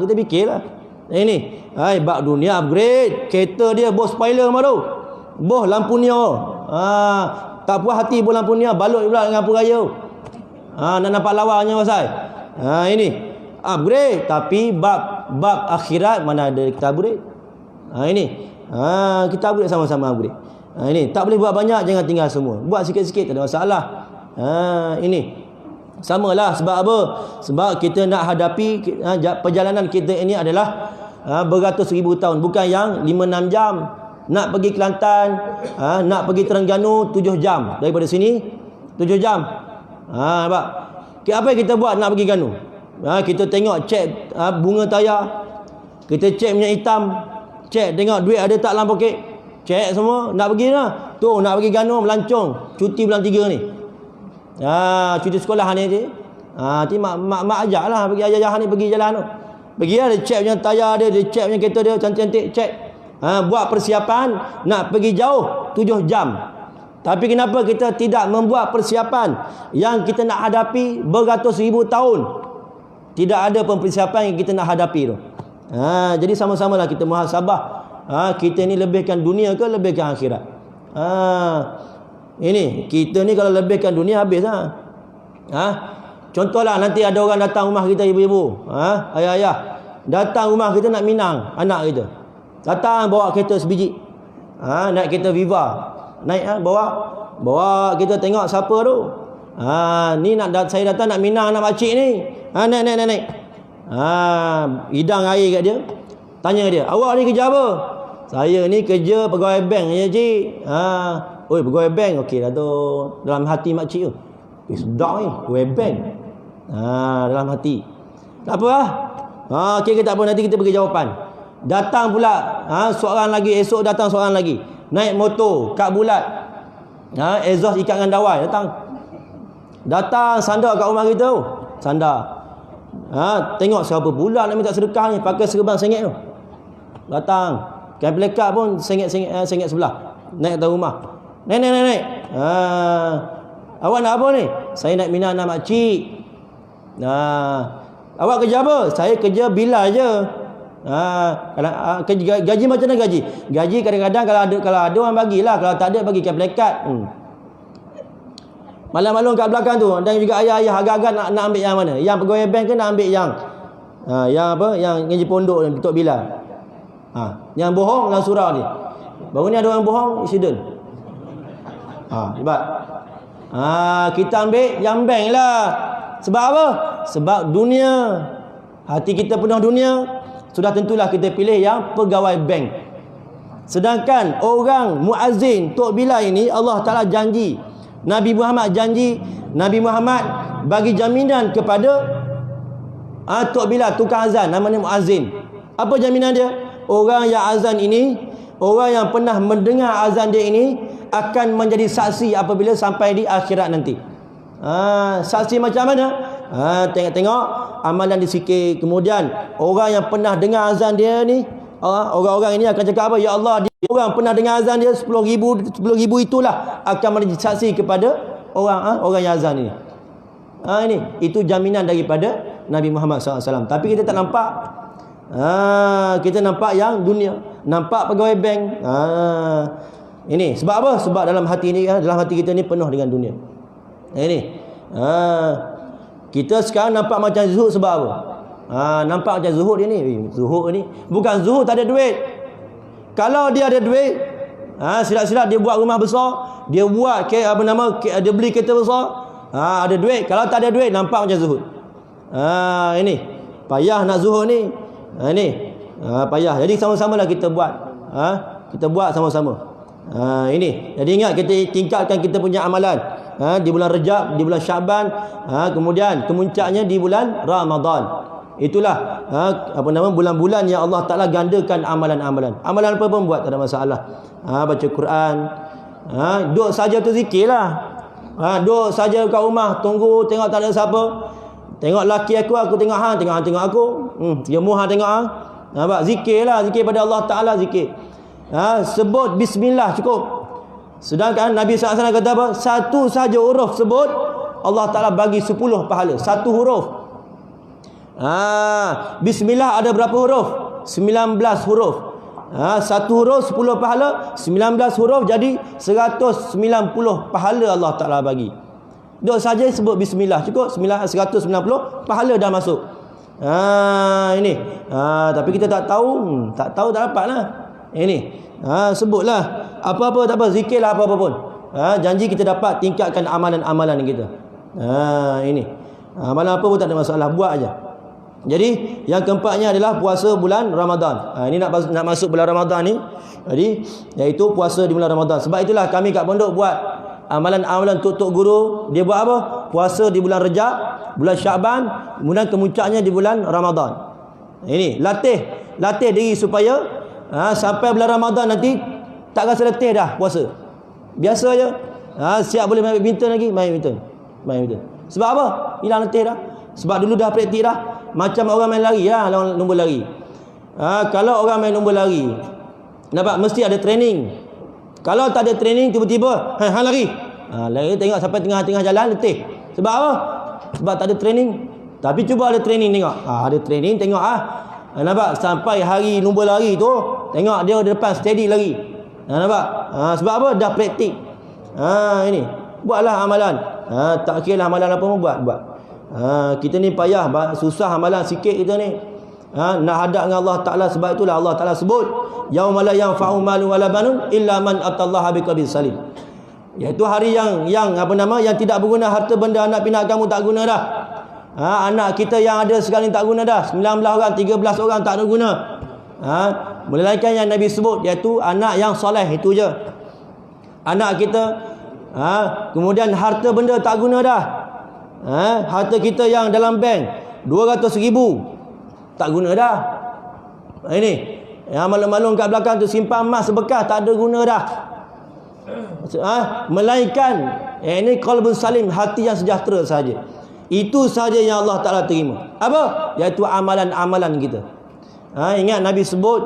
Kita fikirlah. Ini, bab dunia upgrade. Kereta dia bos spoiler mah tu. Bos lampu neo. Tak puas hati bos lampu neo, balut pula dengan lampu raya. Nak nampak lawanya pasal. Ini upgrade, tapi bab akhirat mana ada kita upgrade. Ini kita upgrade sama-sama upgrade. Ini tak boleh buat banyak, jangan tinggal semua. Buat sikit-sikit tak ada masalah. Ini samalah, sebab apa? Sebab kita nak hadapi perjalanan kita ini adalah beratus ribu tahun, bukan yang 5-6 jam. Nak pergi Kelantan, nak pergi Terengganu 7 jam daripada sini, 7 jam. Nampak? Apa yang kita buat nak pergi Ganu? Kita tengok, cek bunga tayar, kita cek minyak hitam, cek tengok duit ada tak dalam poket, cek semua, nak pergi lah. Tu nak pergi Ganu, melancong cuti bulan 3 ni. Cuti sekolah ni je. Nanti mak ajaklah pergi ayah ni pergi jalan tu. Pergilah, dia cek punya tayar dia cek punya kereta dia cantik-cantik, cek. Buat persiapan nak pergi jauh 7 jam. Tapi kenapa kita tidak membuat persiapan yang kita nak hadapi beratus ribu tahun? Tidak ada persiapan yang kita nak hadapi tu. Jadi sama-samalah kita muhasabah. Kita ni lebihkan dunia ke lebihkan akhirat? Ini kita ni kalau lebihkan dunia habis lah. Contohlah nanti ada orang datang rumah kita, ibu-ibu, ayah-ayah datang rumah kita nak minang anak kita. Datang bawa kereta sebiji. Naik kereta Viva. Naik bawa kita tengok siapa tu. Ni saya datang nak minang anak makcik ni. Naik. Hidang air kat dia. Tanya dia, awak ni kerja apa? Saya ni kerja pegawai bank je cik. Pegawai bank. Okey dah tu. Dalam hati makcik tu, sedap ni pegawai bank. Dalam hati tak apa lah. Okey, tak apa, nanti kita bagi jawapan. Datang pula seorang lagi, esok datang seorang lagi, naik motor kad bulat, exhaust ikat dengan dawai, datang sandar kat rumah kita tu, sandar. Tengok siapa pula nak minta sedekah ni, pakai serban sengit tu, datang kan pelekat pun sengit sebelah, naik atas rumah. Naik. Awak nak apa ni? Saya nak minang anak makcik. Awak kerja apa? Saya kerja bilal je. Gaji macam mana gaji? Gaji kadang-kadang kalau ada orang bagilah, kalau tak ada bagi kat pelekat. Malam-malam kat belakang tu, dan juga ayah-ayah agak-agak nak ambil yang mana? Yang pegawai bank ke nak ambil yang yang ngaji pondok ni, Tok Bilal. Yang bohong dalam surau ni. Baru ni ada orang bohong, insiden. Hebat. Kita ambil yang bank lah. Sebab apa? Sebab dunia. Hati kita penuh dunia. Sudah tentulah kita pilih yang pegawai bank. Sedangkan orang muazzin Tok Bilal ini, Allah Ta'ala janji, Nabi Muhammad janji, Nabi Muhammad bagi jaminan kepada Tok Bilal tukang azan, namanya muazzin. Apa jaminan dia? Orang yang azan ini, orang yang pernah mendengar azan dia ini akan menjadi saksi apabila sampai di akhirat nanti. Saksi macam mana? Tengok-tengok amalan disikir. Kemudian orang yang pernah dengar azan dia ni, orang-orang ini akan cakap apa? Ya Allah, orang pernah dengar azan dia 10,000 itulah akan menjadi saksi kepada orang yang azan ini. Ini itu jaminan daripada Nabi Muhammad SAW. Tapi kita tak nampak. Kita nampak yang dunia, nampak pegawai bank. Ini sebab apa? Sebab dalam hati ni, dalam hati kita ni penuh dengan dunia. Ini kita sekarang nampak macam zuhud sebab apa? Nampak macam zuhud dia ni. Zuhud ni bukan zuhud tak ada duit. Kalau dia ada duit, silap-silap dia buat rumah besar, dia buat dia beli kereta besar, ada duit. Kalau tak ada duit, nampak macam zuhud. Ini payah nak zuhud ni. Ini payah. Jadi sama-samalah kita buat. Kita buat sama-sama. Ini. Jadi ingat, kita tingkatkan kita punya amalan. Di bulan Rejab, di bulan Syaban, kemudian kemuncaknya di bulan Ramadan. Itulah bulan-bulan yang Allah Ta'ala gandakan amalan-amalan. Amalan apa pun buat, tak ada masalah. Baca Quran, duduk saja tu zikir lah. Duduk saja kat rumah, tunggu tengok tak ada siapa. Tengok laki aku tengok tengok aku. Jemu tengok nampak, zikir lah, zikir pada Allah Ta'ala, zikir. Sebut bismillah cukup. Sedangkan Nabi SAW kata apa? Satu saja huruf sebut, Allah Ta'ala bagi 10 pahala. Satu huruf. Bismillah ada berapa huruf? 19 huruf. Satu huruf 10 pahala, 19 huruf jadi 190 pahala Allah Ta'ala bagi. Duk saja sebut bismillah cukup, 190 pahala dah masuk. Ini. Tapi kita tak tahu, tak dapat lah. Ini. Sebutlah apa-apa tak apa, zikirlah apa-apa pun. Janji kita dapat tingkatkan amalan-amalan kita. Ini. Amalan apa pun tak ada masalah, buat aja. Jadi yang keempatnya adalah puasa bulan Ramadan. Ini nak masuk bulan Ramadan ni. Jadi iaitu puasa di bulan Ramadan. Sebab itulah kami kat pondok buat amalan-amalan tok guru. Dia buat apa? Puasa di bulan Rejab, bulan Syaban, kemudian kemuncaknya di bulan Ramadan. Ini latih diri supaya sampai bulan Ramadan nanti tak rasa letih dah puasa. Biasa je. Siap boleh main badminton lagi, main badminton. Sebab apa? Hilang letih dah. Sebab dulu dah praktik dah. Macam orang main lari lah, lumba lari. Kalau orang main lumba lari, nampak mesti ada training. Kalau tak ada training, tiba-tiba lari. Lari tengok sampai tengah-tengah jalan letih. Sebab apa? Sebab tak ada training. Tapi cuba ada training tengok. Ada training tengok nampak sampai hari lumba lari tu, tengok dia di depan steady lari. Nampak? Sebab apa? Dah praktik. Ini. Buatlah amalan. Tak kira amalan apa pun buat. Kita ni payah, susah amalan sikit kita ni. Nak hadap dengan Allah Ta'ala. Sebab itulah Allah Ta'ala sebut yauma la yanfa'u malun wala banun illa man atallaha biqalbin salim. Iaitu hari yang tidak berguna harta benda anak pinak kamu, tak guna dah. Anak kita yang ada sekarang ni tak guna dah. 19 orang, 13 orang tak ada guna. Melainkan yang Nabi sebut, iaitu anak yang soleh, itu je. Anak kita, kemudian harta benda tak guna dah. Harta kita yang dalam bank 200,000 tak guna dah. Ini yang maklum-maklum kat belakang tu simpan emas bekas, tak ada guna dah. Melainkan ini qalbun salim, hati yang sejahtera saja. Itu saja yang Allah Ta'ala terima. Apa? Iaitu amalan-amalan kita. Ingat Nabi sebut,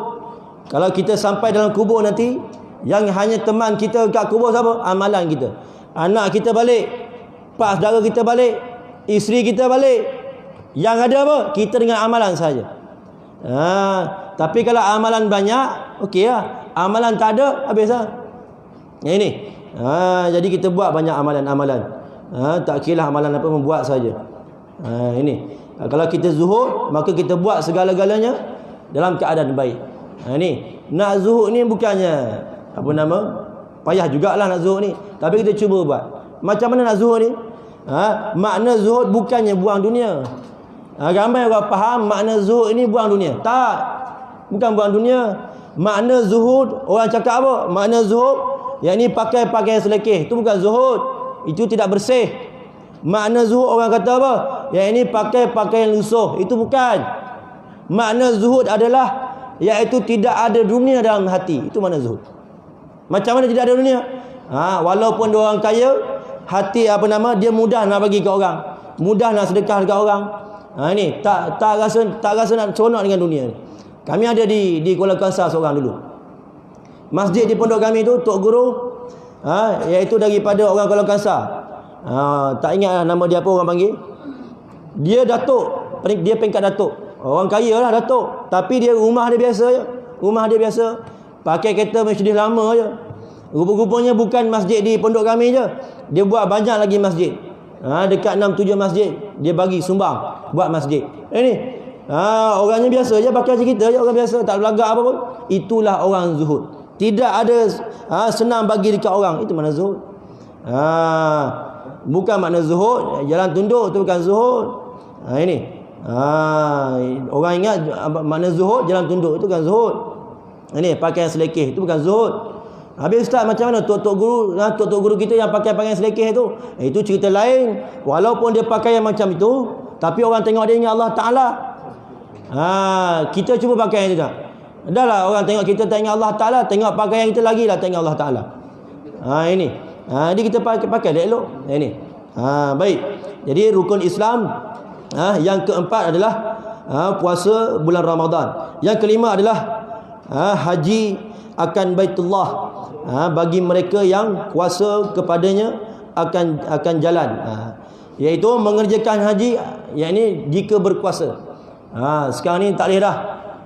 kalau kita sampai dalam kubur nanti, yang hanya teman kita kat kubur siapa? Amalan kita. Anak kita balik, pak saudara kita balik, isteri kita balik. Yang ada apa? Kita dengan amalan saja. Tapi kalau amalan banyak, okey lah. Amalan tak ada, habis lah. Ini. Jadi kita buat banyak amalan-amalan. Tak kira amalan apa membuat saja. Ini. Kalau kita zuhud, maka kita buat segala-galanya dalam keadaan baik. Ini. Nak zuhud ni bukannya payah jugalah nak zuhud ni. Tapi kita cuba buat. Macam mana nak zuhud ni? Makna zuhud bukannya buang dunia. Ramai orang faham makna zuhud ini buang dunia. Tak. Bukan buang dunia. Makna zuhud, orang cakap apa? Makna zuhud, yang ni pakai selekeh. Itu bukan zuhud. Itu tidak bersih. Makna zuhud orang kata apa? yang ini pakai pakaian lusuh. Itu bukan. Makna zuhud adalah iaitu tidak ada dunia dalam hati. Itu makna zuhud. Macam mana tidak ada dunia? Walaupun dia orang kaya, hati dia mudah nak bagi ke orang, mudah nak sedekah dekat orang. Ini tak rasa nak seronok dengan dunia ni. Kami ada di Kuala Kangsar seorang dulu. Masjid di pondok kami tu, tok guru iaitu daripada orang Kuala Kangsar. Tak ingat nama dia apa orang panggil. Dia datuk, dia peringkat datuk. Orang kaya lah datuk, tapi dia rumah dia biasa je. Rumah dia biasa, pakai kereta Mercedes lama je. Rupa-rupanya bukan masjid di pondok kami je, dia buat banyak lagi masjid. Dekat 6-7 masjid dia bagi sumbang buat masjid. Ini orangnya biasa je, pakai macam kita je, orang biasa, tak belagak apa pun. Itulah orang zuhud. Tidak ada senang bagi dekat orang. Itu makna zuhud. Bukan makna zuhud jalan tunduk, tu bukan zuhud. Ini orang ingat makna zuhud jalan tunduk, itu bukan zuhud. Ini pakaian selekeh, itu bukan zuhud. Habis ustaz, macam mana tok guru kita yang pakai pakaian selekeh tu? Itu cerita lain. Walaupun dia pakai yang macam itu, tapi orang tengok dia ingat Allah Ta'ala. Kita cuba pakai yang tu tak? Dah lah orang tengok kita tak ingat Allah Ta'ala, tengok pakaian kita lagi lah tak ingat Allah Ta'ala. Ini. Jadi kita pakai dia elok. Ini. Baik. Jadi rukun Islam yang keempat adalah puasa bulan Ramadan. Yang kelima adalah haji akan Baitullah. Bagi mereka yang kuasa kepadanya akan jalan. Iaitu mengerjakan haji, yang ini jika berkuasa. Sekarang ni tak boleh dah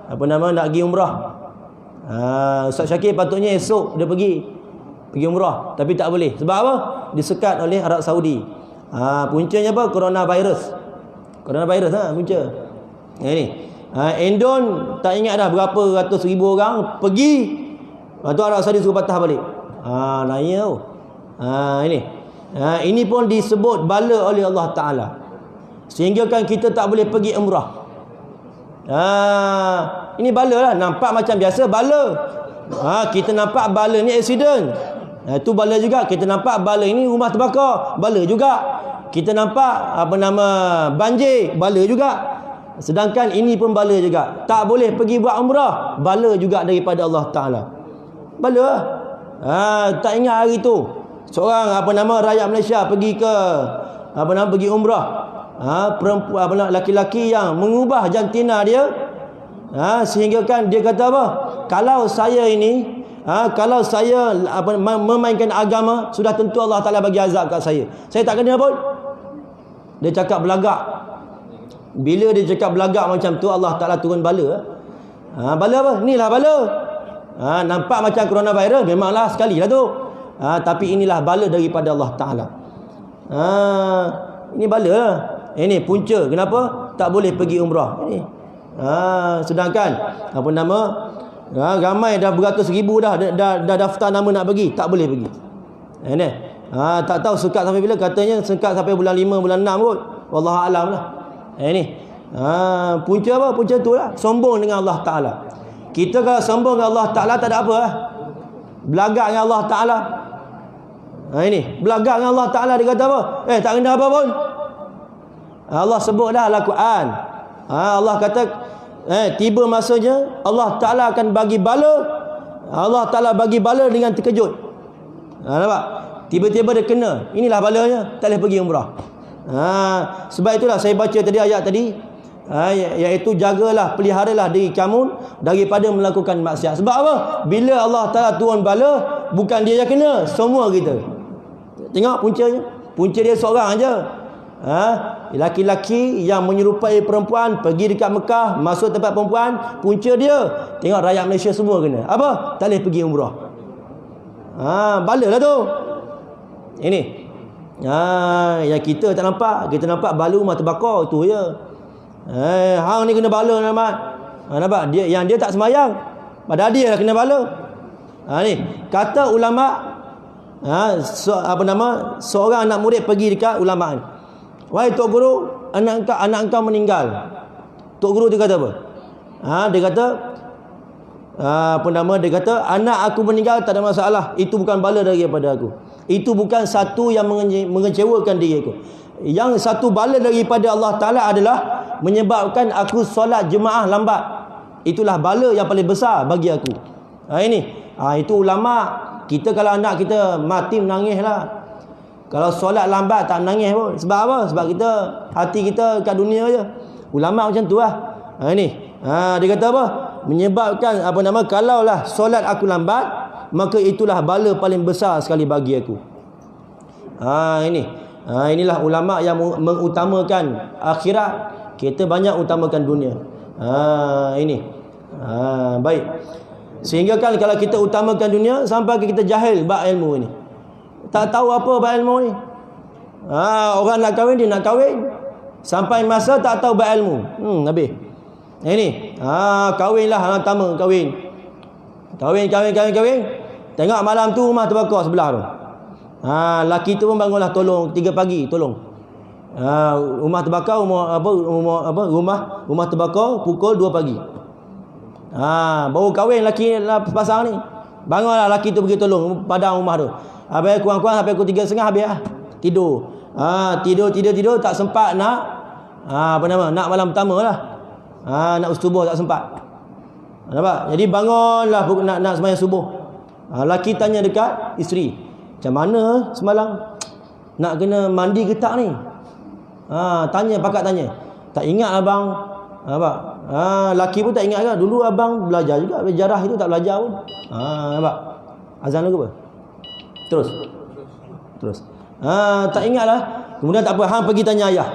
nak pergi umrah. Ustaz Syakir patutnya esok dia pergi umrah, tapi tak boleh. Sebab apa? Disekat oleh Arab Saudi. Puncanya apa? Coronavirus punca. Ini Indon tak ingat dah berapa ratus ribu orang pergi, lepas tu Arab Saudi suruh patah balik. Lain tau. Ini pun disebut bala oleh Allah Ta'ala, sehingga kan kita tak boleh pergi umrah. Ini bala lah. Nampak macam biasa, bala. Kita nampak bala ni accident, itu bala juga. Kita nampak bala ini rumah terbakar, bala juga. Kita nampak banjir, bala juga. Sedangkan ini pun bala juga. Tak boleh pergi buat umrah, bala juga daripada Allah Ta'ala. Bala. Tak ingat hari tu seorang rakyat Malaysia pergi ke pergi umrah. Perempuan laki-laki yang mengubah jantina dia, sehingga kan dia kata apa? Kalau saya memainkan agama, sudah tentu Allah Ta'ala bagi azab kat saya. Saya tak kena pun. Dia cakap belagak. Bila dia cakap belagak macam tu, Allah Ta'ala turun bala. Bala apa? Inilah bala. Nampak macam coronavirus, memanglah sekali lah tu. Tapi inilah bala daripada Allah Ta'ala. Ini bala lah. Ini punca kenapa tak boleh pergi umrah. Ini sedangkan ramai dah beratus ribu dah daftar nama nak pergi, tak boleh pergi. Ini tak tahu sekat sampai bila. Katanya sekat sampai bulan 5 bulan 6 kot. Wallahu alam lah. Ini punca apa? Punca tu lah, sombong dengan Allah Ta'ala. Kita kalau sombong dengan Allah Ta'ala tak ada apa lah. Belagak dengan Allah Ta'ala. Ini belagak dengan Allah Ta'ala, dia kata apa? Tak kena apa pun. Allah sebut dah dalam Quran. Allah kata tiba masanya Allah Ta'ala akan bagi bala. Allah Ta'ala bagi bala dengan terkejut. Nampak? Tiba-tiba dia kena. Inilah balanya, tak boleh pergi umrah. Sebab itulah saya baca tadi ayat tadi, iaitu jagalah, peliharalah diri kamu daripada melakukan maksiat. Sebab apa? Bila Allah Ta'ala turun bala, bukan dia yang kena, semua kita. Tengok puncanya. Punca dia seorang aja. Laki-laki yang menyerupai perempuan pergi dekat Mekah, masuk tempat perempuan, punca dia. Tengok rakyat Malaysia semua kena. Apa? Tak boleh pergi umrah. Bala lah tu. Ini yang kita tak nampak. Kita nampak bala rumah terbakar, itu je. Hang ni kena bala nampak. Nampak? Dia tak sembahyang, padahal dia lah kena bala. Ni kata ulama, seorang anak murid pergi dekat ulama ni. Wahai tok guru, anak engkau meninggal. Tok guru dia kata apa? Dia kata dia kata anak aku meninggal tak ada masalah. Itu bukan bala daripada aku. Itu bukan satu yang mengecewakan diri aku. Yang satu bala daripada Allah Ta'ala adalah menyebabkan aku solat jemaah lambat. Itulah bala yang paling besar bagi aku. Itu ulama. Kita kalau anak kita mati menangis lah. Kalau solat lambat tak menangis pun. Sebab apa? Sebab kita, hati kita kat dunia je. Ulama macam tu lah. Dia kata apa? Menyebabkan kalaulah solat aku lambat, maka itulah bala paling besar sekali bagi aku. Inilah ulama yang mengutamakan akhirat. Kita banyak utamakan dunia. Baik. Sehingga kan kalau kita utamakan dunia, sampai kita jahil bab ilmu ini. Tak tahu apa bab ilmu ni. Orang nak kahwin, dia nak kahwin. Sampai masa tak tahu bab ilmu. Habis. Kahwinlah hang utama, kahwin. Kahwin. Tengok malam tu rumah terbakar sebelah tu. Laki tu pun bangunlah tolong 3 pagi, tolong. Rumah terbakar, rumah terbakar pukul 2 pagi. Baru kahwin laki pasang ni. Bangunlah laki tu pergi tolong padang rumah tu. Habis kurang-kurang sampai pukul 3.30 habis lah. Tidur. Tidur tak sempat nak nak malam pertama lah. Nak subuh tak sempat. Nampak? Jadi bangunlah nak sembahyang subuh. Laki tanya dekat isteri, macam mana semalam? Nak kena mandi ke tak ni? Tanya, pakak tanya. Tak ingat abang. Nampak? Laki pun tak ingat kan. Dulu abang belajar juga. Jarah itu tak belajar pun. Nampak? Azan ke apa? Terus. Tak ingat lah. Kemudian tak apa. Hang pergi tanya ayah.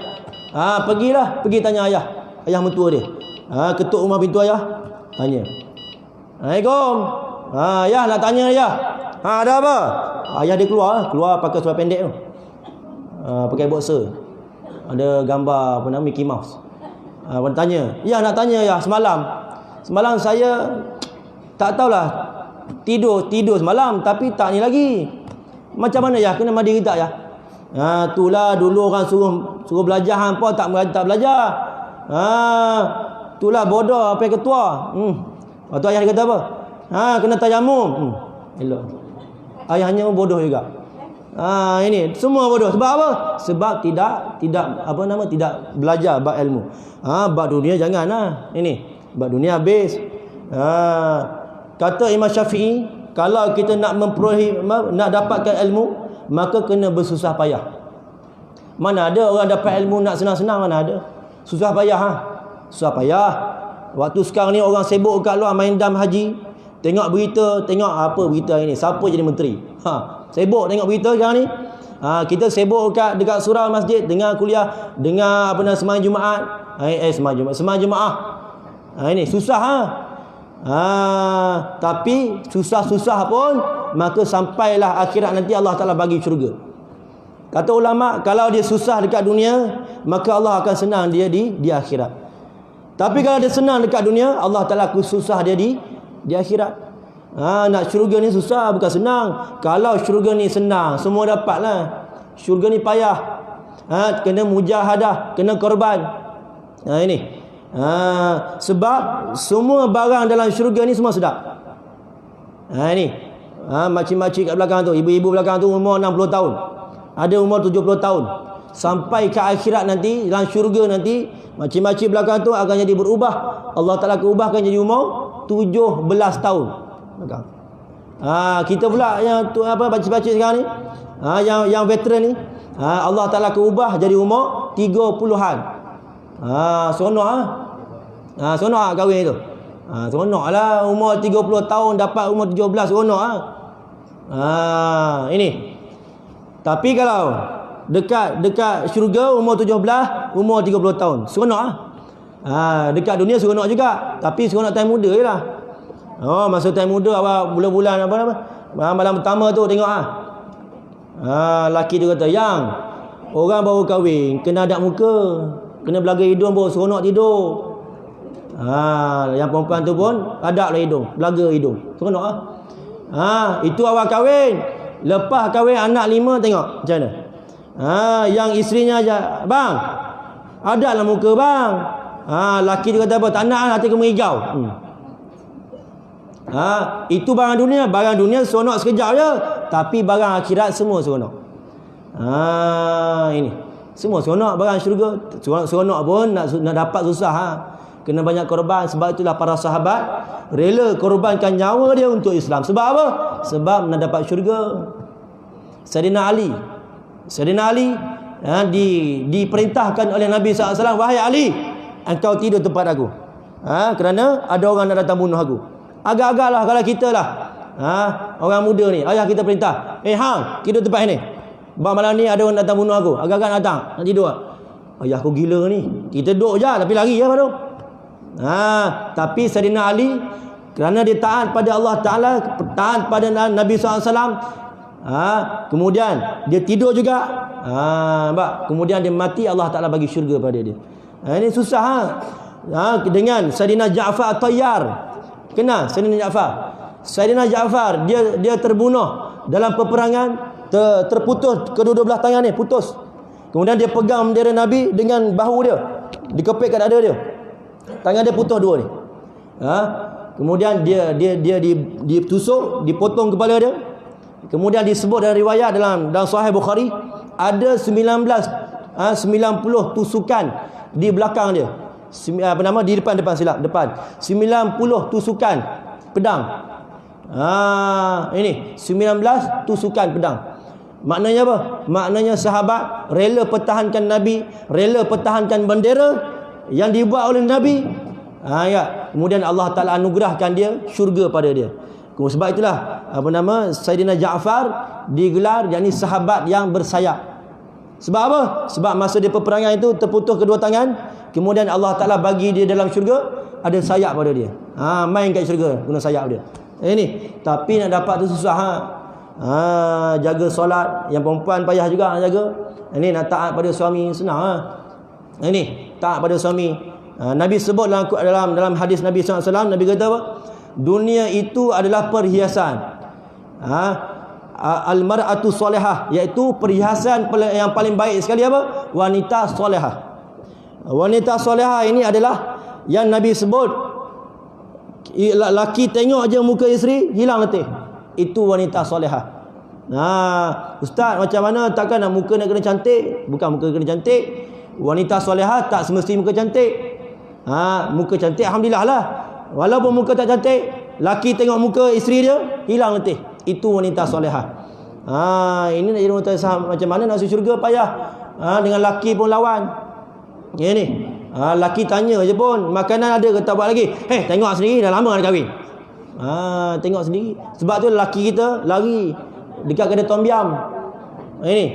Pergi tanya ayah. Ayah mentua dia. Ketuk rumah pintu ayah. Tanya. Assalamualaikum. Ayah nak tanya ayah. Ada apa? Ayah dia keluar pakai seluar pendek tu. Pakai boxer. Ada gambar Mickey Mouse. Tanya. Ya, nak tanya ya, semalam saya tak tahulah tidur semalam tapi tak ni lagi. Macam mana ya? Kena mandi ke tak ya? Itulah dulu orang suruh belajar hampa tak belajar. Itulah bodoh apa ketua. Waktu ayah dia kata apa? Kena tayamum. Elok. Ayahnya bodoh juga. Ini semua bodoh. Sebab apa? Sebab tidak belajar bab ilmu. Bab dunia janganlah. Ini bab dunia habis. Kata Imam Syafi'i, kalau kita nak nak dapatkan ilmu, maka kena bersusah payah. Mana ada orang dapat ilmu nak senang-senang, mana ada. Susah payah. Susah payah. Waktu sekarang ni orang sibuk kat luar main dam haji. Tengok berita, tengok apa berita ini, siapa jadi menteri. Sibuk tengok berita sekarang ni. Kita sibuk dekat surau masjid, dengar kuliah, dengar sembahyang Jumaat. Sembahyang Jumaat. Ini susah tapi susah-susah pun maka sampailah akhirat nanti Allah Taala bagi syurga. Kata ulama, kalau dia susah dekat dunia, maka Allah akan senang dia di akhirat. Tapi kalau dia senang dekat dunia, Allah Taala susah dia di akhirat. Nak syurga ni susah, bukan senang. Kalau syurga ni senang, semua dapatlah. Syurga ni payah. Kena mujahadah, kena korban. Ini. Sebab semua barang dalam syurga ni semua sedap. Ini. Makcik-makcik kat belakang tu, ibu-ibu belakang tu umur 60 tahun. Ada umur 70 tahun. Sampai ke akhirat nanti, dalam syurga nanti, makcik-makcik belakang tu akan jadi berubah. Allah Ta'ala akan ubahkan jadi umur 17 tahun. Kita pula yang pakcik-pakcik sekarang ni, yang veteran ni, Allah Ta'ala akan ubah jadi umur 30-an. Seronok seronok kahwin tu. Seronok lah umur 30 tahun dapat umur 17, seronok ini. Tapi kalau dekat syurga umur 17, umur 30 tahun, seronok dekat dunia seronok juga, tapi seronok time muda je lah. Masa time muda awak bulan-bulan malam pertama tu tengok laki tu kata, yang orang baru kahwin kena adab muka, kena belaga hidung baru seronok tidur. Yang perempuan tu pun adablah hidung, belaga hidung, seronok itu awak kahwin. Lepas kahwin anak 5, tengok macam mana. Yang isterinya aja, bang, adablah muka bang. Laki tu kata apa? Tak nak, hati kamu hijau. Itu barang dunia seronok sekejap je, tapi barang akhirat semua seronok. Ini Semua seronok barang syurga. Seronok pun nak dapat susah ha. Kena banyak korban. Sebab itulah para sahabat rela korbankan nyawa dia untuk Islam. Sebab apa? Sebab nak dapat syurga. Sayyidina Ali diperintahkan oleh Nabi SAW, wahai Ali, engkau tidur tempat aku. Kerana ada orang nak datang bunuh aku. Agak-agaklah kalau kita lah, orang muda ni, ayah kita perintah, hang, tidur tempat ni. Malam ni ada orang datang bunuh aku. Agak-agak datang, nak tidur. Ayah aku gila ni. Kita duduk je tapi lari ya baru. Tapi Sayyidina Ali, kerana dia taat pada Allah Ta'ala, taat pada Nabi SAW, kemudian dia tidur juga. Kemudian dia mati, Allah Ta'ala bagi syurga pada dia. Ini susah dengan Sayyidina Ja'far At-Tayyar. Kenal Sayyidina Ja'far? Sayyidina Ja'far dia terbunuh dalam peperangan, terputus kedua-dua belah tangan ni, putus. Kemudian dia pegang bendera Nabi dengan bahu dia, dikepit kat dada dia. Tangan dia putus dua ni. Kemudian dia ditusuk, dipotong kepala dia. Kemudian disebut dalam riwayat dalam Sahih Bukhari, ada 90 tusukan di belakang dia. Di depan silap, depan. 90 tusukan pedang. Ini 19 tusukan pedang. Maknanya apa? Maknanya sahabat rela pertahankan Nabi, rela pertahankan bendera yang dibuat oleh Nabi. Kemudian Allah Ta'ala anugerahkan dia syurga pada dia. Sebab itulah Sayyidina Ja'far digelar yakni sahabat yang bersayap. Sebab apa? Sebab masa dia peperangan itu terputus kedua tangan, kemudian Allah Ta'ala bagi dia dalam syurga ada sayap pada dia. Main kat syurga guna sayap dia. Ini tapi nak dapat tu susah. Jaga solat, yang perempuan payah juga nak jaga. Ini nak taat pada suami senang. Ini taat pada suami. Nabi sebut dalam hadis Nabi SAW, Nabi kata apa? Dunia itu adalah perhiasan. Al-mar'atu solehah, iaitu perhiasan yang paling baik sekali apa? Wanita solehah. Wanita solehah ini adalah yang Nabi sebut, laki tengok je muka isteri hilang letih. Itu wanita solehah. Ustaz, macam mana? Takkan muka nak kena cantik? Bukan muka kena cantik. Wanita solehah tak semesti muka cantik. Muka cantik alhamdulillah lah. Walaupun muka tak cantik, laki tengok muka isteri dia hilang letih. Itu wanita solehah. Ini nak jadi wanita macam mana nak masuk syurga payah. Dengan laki pun lawan. Ini laki tanya je pun, makanan ada ke tak buat lagi? Tengok sendiri, dah lama dah kahwin. Tengok sendiri. Sebab tu laki kita lari dekat kedai tom yam. Ini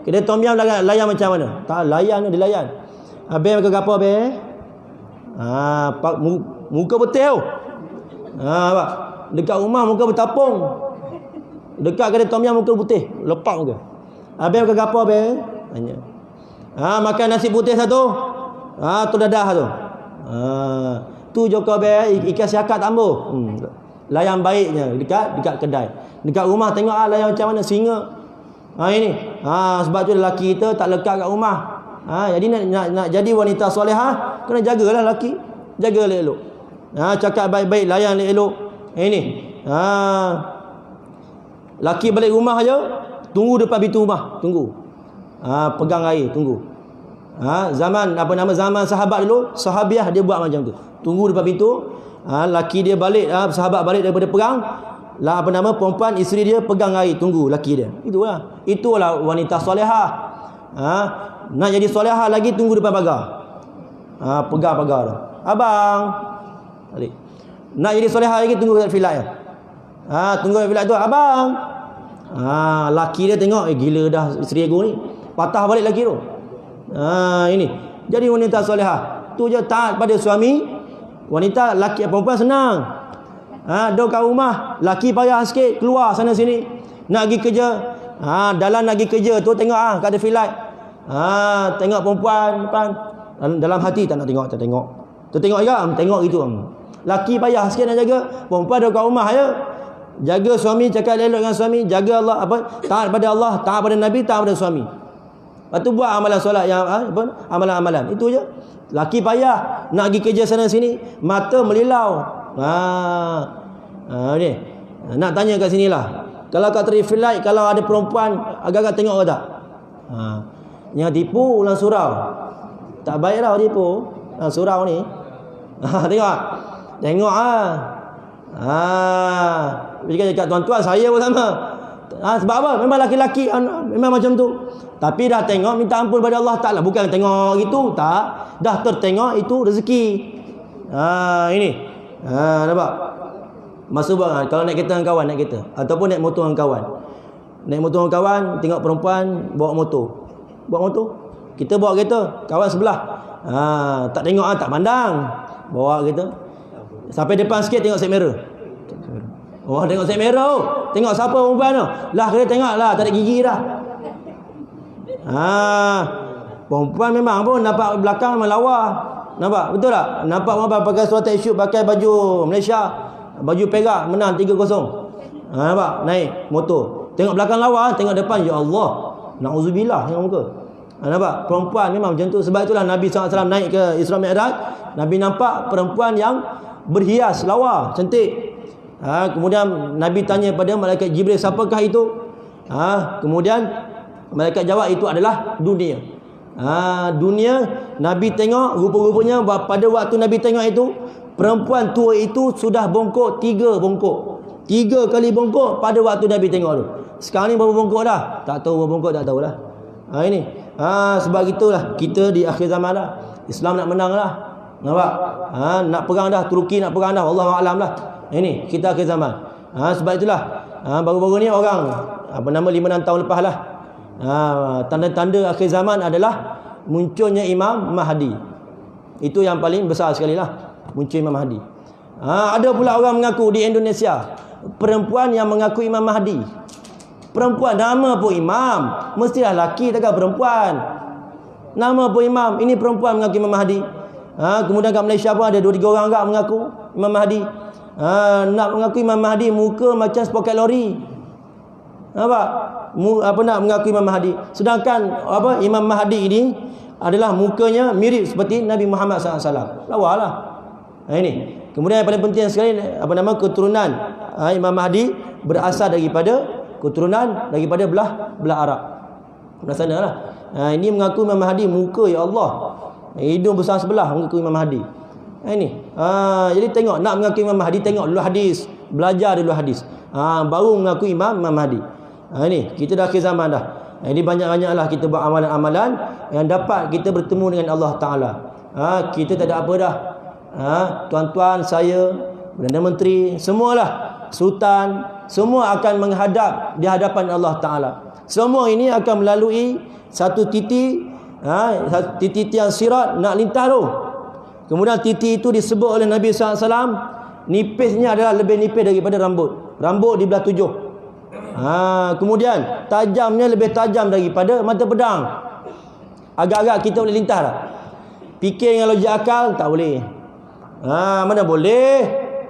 kedai tom yam layan macam mana? Tak layan, dia layan. Abang makan apa abang? Muka putih tau. Dekat rumah muka bertapung. Dekat kedai tom yam muka putih, lepak muka. Abang makan apa abang? Tanya. Makan nasi putih satu. Tu dadah tu. Tu joko abang ikan siakat tambah. Layan baiknya dekat kedai. Dekat rumah tengok layan macam mana singa. Ini. Sebab tu lelaki kita tak lekat kat rumah. Jadi nak jadi wanita solehah, kena jagalah lelaki. Jaga elok-elok. Cakap baik-baik, layan elok-elok. Ini. Laki balik rumah aja, tunggu depan pintu rumah, tunggu. Pegang air, tunggu. Zaman zaman sahabat dulu, sahabiah dia buat macam tu. Tunggu depan pintu. Laki dia balik, sahabat balik daripada perang, perempuan isteri dia pegang air, tunggu laki dia. Itulah wanita solehah. Nak jadi solehah lagi, tunggu depan pagar. Pegang pagar tu. Abang balik. Nak jadi solehah lagi, tunggu kat filat ya. Tunggu kat filat tu, abang. Laki dia tengok, gila dah isteri aku ni. Patah balik laki tu. Ini. Jadi wanita solehah. Tu je, taat pada suami. Wanita, laki, perempuan senang. Duduk kat rumah, laki payah sikit, keluar sana sini. Nak pergi kerja. Dalam nak pergi kerja tu, tengok kat ada filat. Tengok perempuan depan. Dalam hati tak nak tengok, tak tengok. Tu tengok juga, tengok gitu. Laki payah sikit nak jaga. Perempuan duduk kat rumah ya. Jaga suami, cakap elok dengan suami, jaga Allah, taat pada Allah, taat pada Nabi, taat pada suami. Lepas tu buat amalan solat yang amalan-amalan. Itu je. Laki payah nak pergi kerja sana sini, mata melilau. Ni. Nak tanya kat sinilah. Kalau kat traffic light, kalau ada perempuan agak-agak tengok ke tak? Yang tipu ulang surau. Tak baik dah tipu ulang surau ni. Tengok. Tengok Dia cakap tuan-tuan saya pun sama. Sebab apa? Memang laki-laki memang macam tu. Tapi dah tengok minta ampun pada Allah Ta'ala. Bukan tengok itu, tak. Dah tertengok itu rezeki. Ini. Nampak? Masa buat kalau naik kereta dengan kawan, naik kereta ataupun naik motor dengan kawan. Naik motor dengan kawan, tengok perempuan bawa motor. Bawa motor. Kita bawa kereta, kawan sebelah. Tak tengok tak pandang. Bawa kereta. Sampai depan sikit tengok set mirror. Oh, tengok set mirror tu. Tengok siapa perempuan tu. Lah kena tengoklah, tak ada gigi dah. Perempuan memang pun nampak belakang memang lawa. Nampak? Betul tak? Nampak orang pakai surat shoot, pakai baju Malaysia, baju perak, menang 3-0. Nampak? Naik motor. Tengok belakang lawa, tengok depan, ya Allah. Na'udzubillah tengok muka. Nampak? Perempuan memang macam tu. Sebab itulah Nabi SAW naik ke Isra Mi'raj, Nabi nampak perempuan yang berhias, lawa, cantik. Kemudian Nabi tanya pada malaikat Jibril, siapakah itu? Kemudian malaikat jawab, itu adalah dunia. Dunia. Nabi tengok, rupa-rupanya pada waktu Nabi tengok itu, perempuan tua itu sudah bongkok 3 bongkok. 3 kali bongkok pada waktu Nabi tengok tu. Sekarang ni berapa bongkok dah? Tak tahu berapa bongkok, tak tahulah. Ini. Sebab itulah kita di akhir zaman dah. Islam nak menang dah. Nampak? Nak perang dah, Turki nak perang dah. Wallahu a'lam lah. Ini kita akhir zaman. Sebab itulah baru-baru ni orang 5-6 tahun lepas lah, tanda-tanda akhir zaman adalah munculnya Imam Mahdi. Itu yang paling besar sekali lah, muncul Imam Mahdi. Ada pula orang mengaku di Indonesia, perempuan yang mengaku Imam Mahdi. Perempuan, nama pun imam, mestilah laki, takkan perempuan. Nama pun imam, ini perempuan mengaku Imam Mahdi. Kemudian kat Malaysia pun ada 2-3 orang agak mengaku Imam Mahdi. Nak mengaku Imam Mahdi, muka macam sepoket lori. Nampak? Nak mengaku Imam Mahdi. Sedangkan Imam Mahdi ini adalah mukanya mirip seperti Nabi Muhammad SAW. Lawa lah. Ini. Kemudian yang paling penting sekali, keturunan Imam Mahdi berasal daripada belah Arab. Belah sana lah. Ini mengaku Imam Mahdi, muka ya Allah, hidung besar sebelah, mengaku Imam Mahdi. Ini. Jadi tengok, nak mengaku Imam Mahdi, tengok dulu hadis, belajar dulu hadis. Baru mengaku Imam Mahdi. Ini kita dah akhir zaman dah. Ini banyak-banyaklah kita buat amalan-amalan yang dapat kita bertemu dengan Allah Ta'ala. Kita tak ada apa dah. Tuan-tuan, saya, Perdana Menteri, semualah, Sultan, semua akan menghadap di hadapan Allah Ta'ala. Semua ini akan melalui satu titik, titik yang sirat nak lintas tu. Kemudian titik itu disebut oleh Nabi SAW, nipisnya adalah lebih nipis daripada rambut. Rambut di belah 7. Kemudian tajamnya lebih tajam daripada mata pedang. Agak-agak kita boleh lintas tak? Fikir dengan logik akal tak boleh. Mana boleh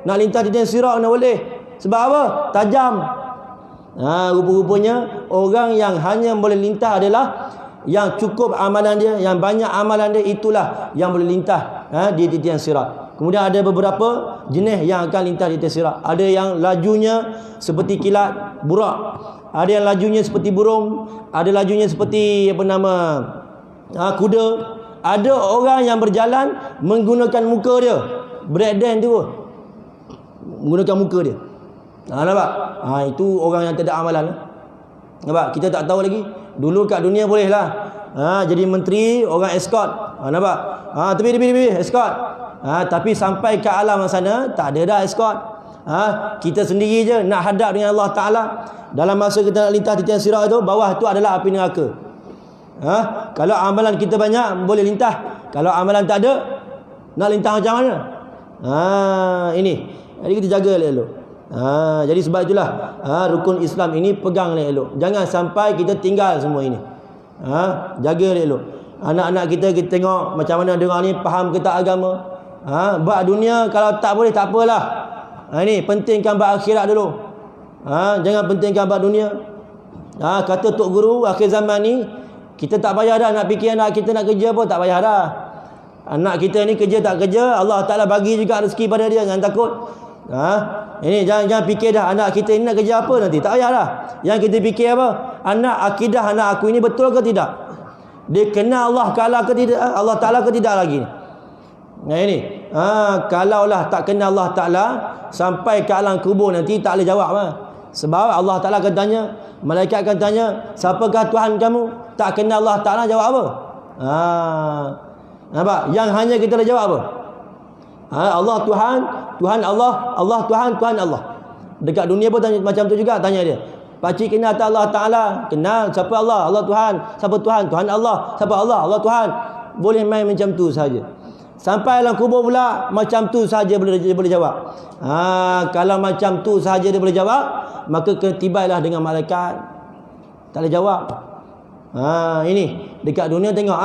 nak lintas titik sirat, mana boleh. Sebab apa? Tajam. Rupa-rupanya orang yang hanya boleh lintas adalah yang cukup amalan dia, yang banyak amalan dia, itulah yang boleh lintas di titik sirat. Kemudian ada beberapa jenis yang akan lintas di titik sirat. Ada yang lajunya seperti kilat burak, ada yang lajunya seperti burung, ada lajunya seperti kuda. Ada orang yang berjalan menggunakan muka dia, breakdance tu, menggunakan muka dia. Nampak? Itu orang yang tak ada amalan. Nampak? Kita tak tahu lagi. Dulu kat dunia boleh lah. Jadi menteri, orang escort. Nampak? Tepi, escort. Tapi sampai ke alam sana, tak ada dah escort. Kita sendiri je nak hadap dengan Allah Ta'ala. Dalam masa kita nak lintas titik sirat itu, bawah itu adalah api neraka. Kalau amalan kita banyak, boleh lintas. Kalau amalan tak ada, nak lintas macam mana? Ini. Jadi kita jaga elok-elok. Jadi sebab itulah rukun Islam ini pegang elok. Jangan sampai kita tinggal semua ini. Jaga elok. Anak-anak kita tengok macam mana diorang ni faham ke tak agama. Bab dunia kalau tak boleh tak apalah. Ini pentingkan bab akhirat dulu. Jangan pentingkan bab dunia. Kata Tok Guru, akhir zaman ni kita tak payah dah nak fikir anak kita nak kerja pun, tak payah dah. Anak kita ni kerja tak kerja, Allah Ta'ala bagi juga rezeki pada dia, jangan takut. Ini jangan fikir dah anak kita ini nak kerja apa nanti, tak payah dah. Yang kita fikir apa? Akidah anak aku ini betul ke tidak? Dia kenal Allah Ta'ala ke tidak? Allah Ta'ala ke tidak lagi? Nah ini. Kalaulah tak kenal Allah Ta'ala, sampai ke alam kubur nanti tak boleh jawab. Sebab Allah Ta'ala akan tanya, malaikat akan tanya, siapakah Tuhan kamu? Tak kenal Allah Ta'ala, jawab apa? Nampak? Yang hanya kita boleh jawab apa? Allah Tuhan, Tuhan Allah, Allah Tuhan, Tuhan Allah. Dekat dunia pun tanya, macam tu juga tanya dia. Pakcik kenal tak Allah Ta'ala? Kenal. Siapa Allah? Allah Tuhan. Siapa Tuhan? Tuhan Allah. Siapa Allah? Allah Tuhan. Boleh main macam tu saja. Sampai dalam kubur pula macam tu saja boleh jawab. Kalau macam tu saja dia boleh jawab, maka ketibailah dengan malaikat. Tak boleh jawab. Ini dekat dunia tengok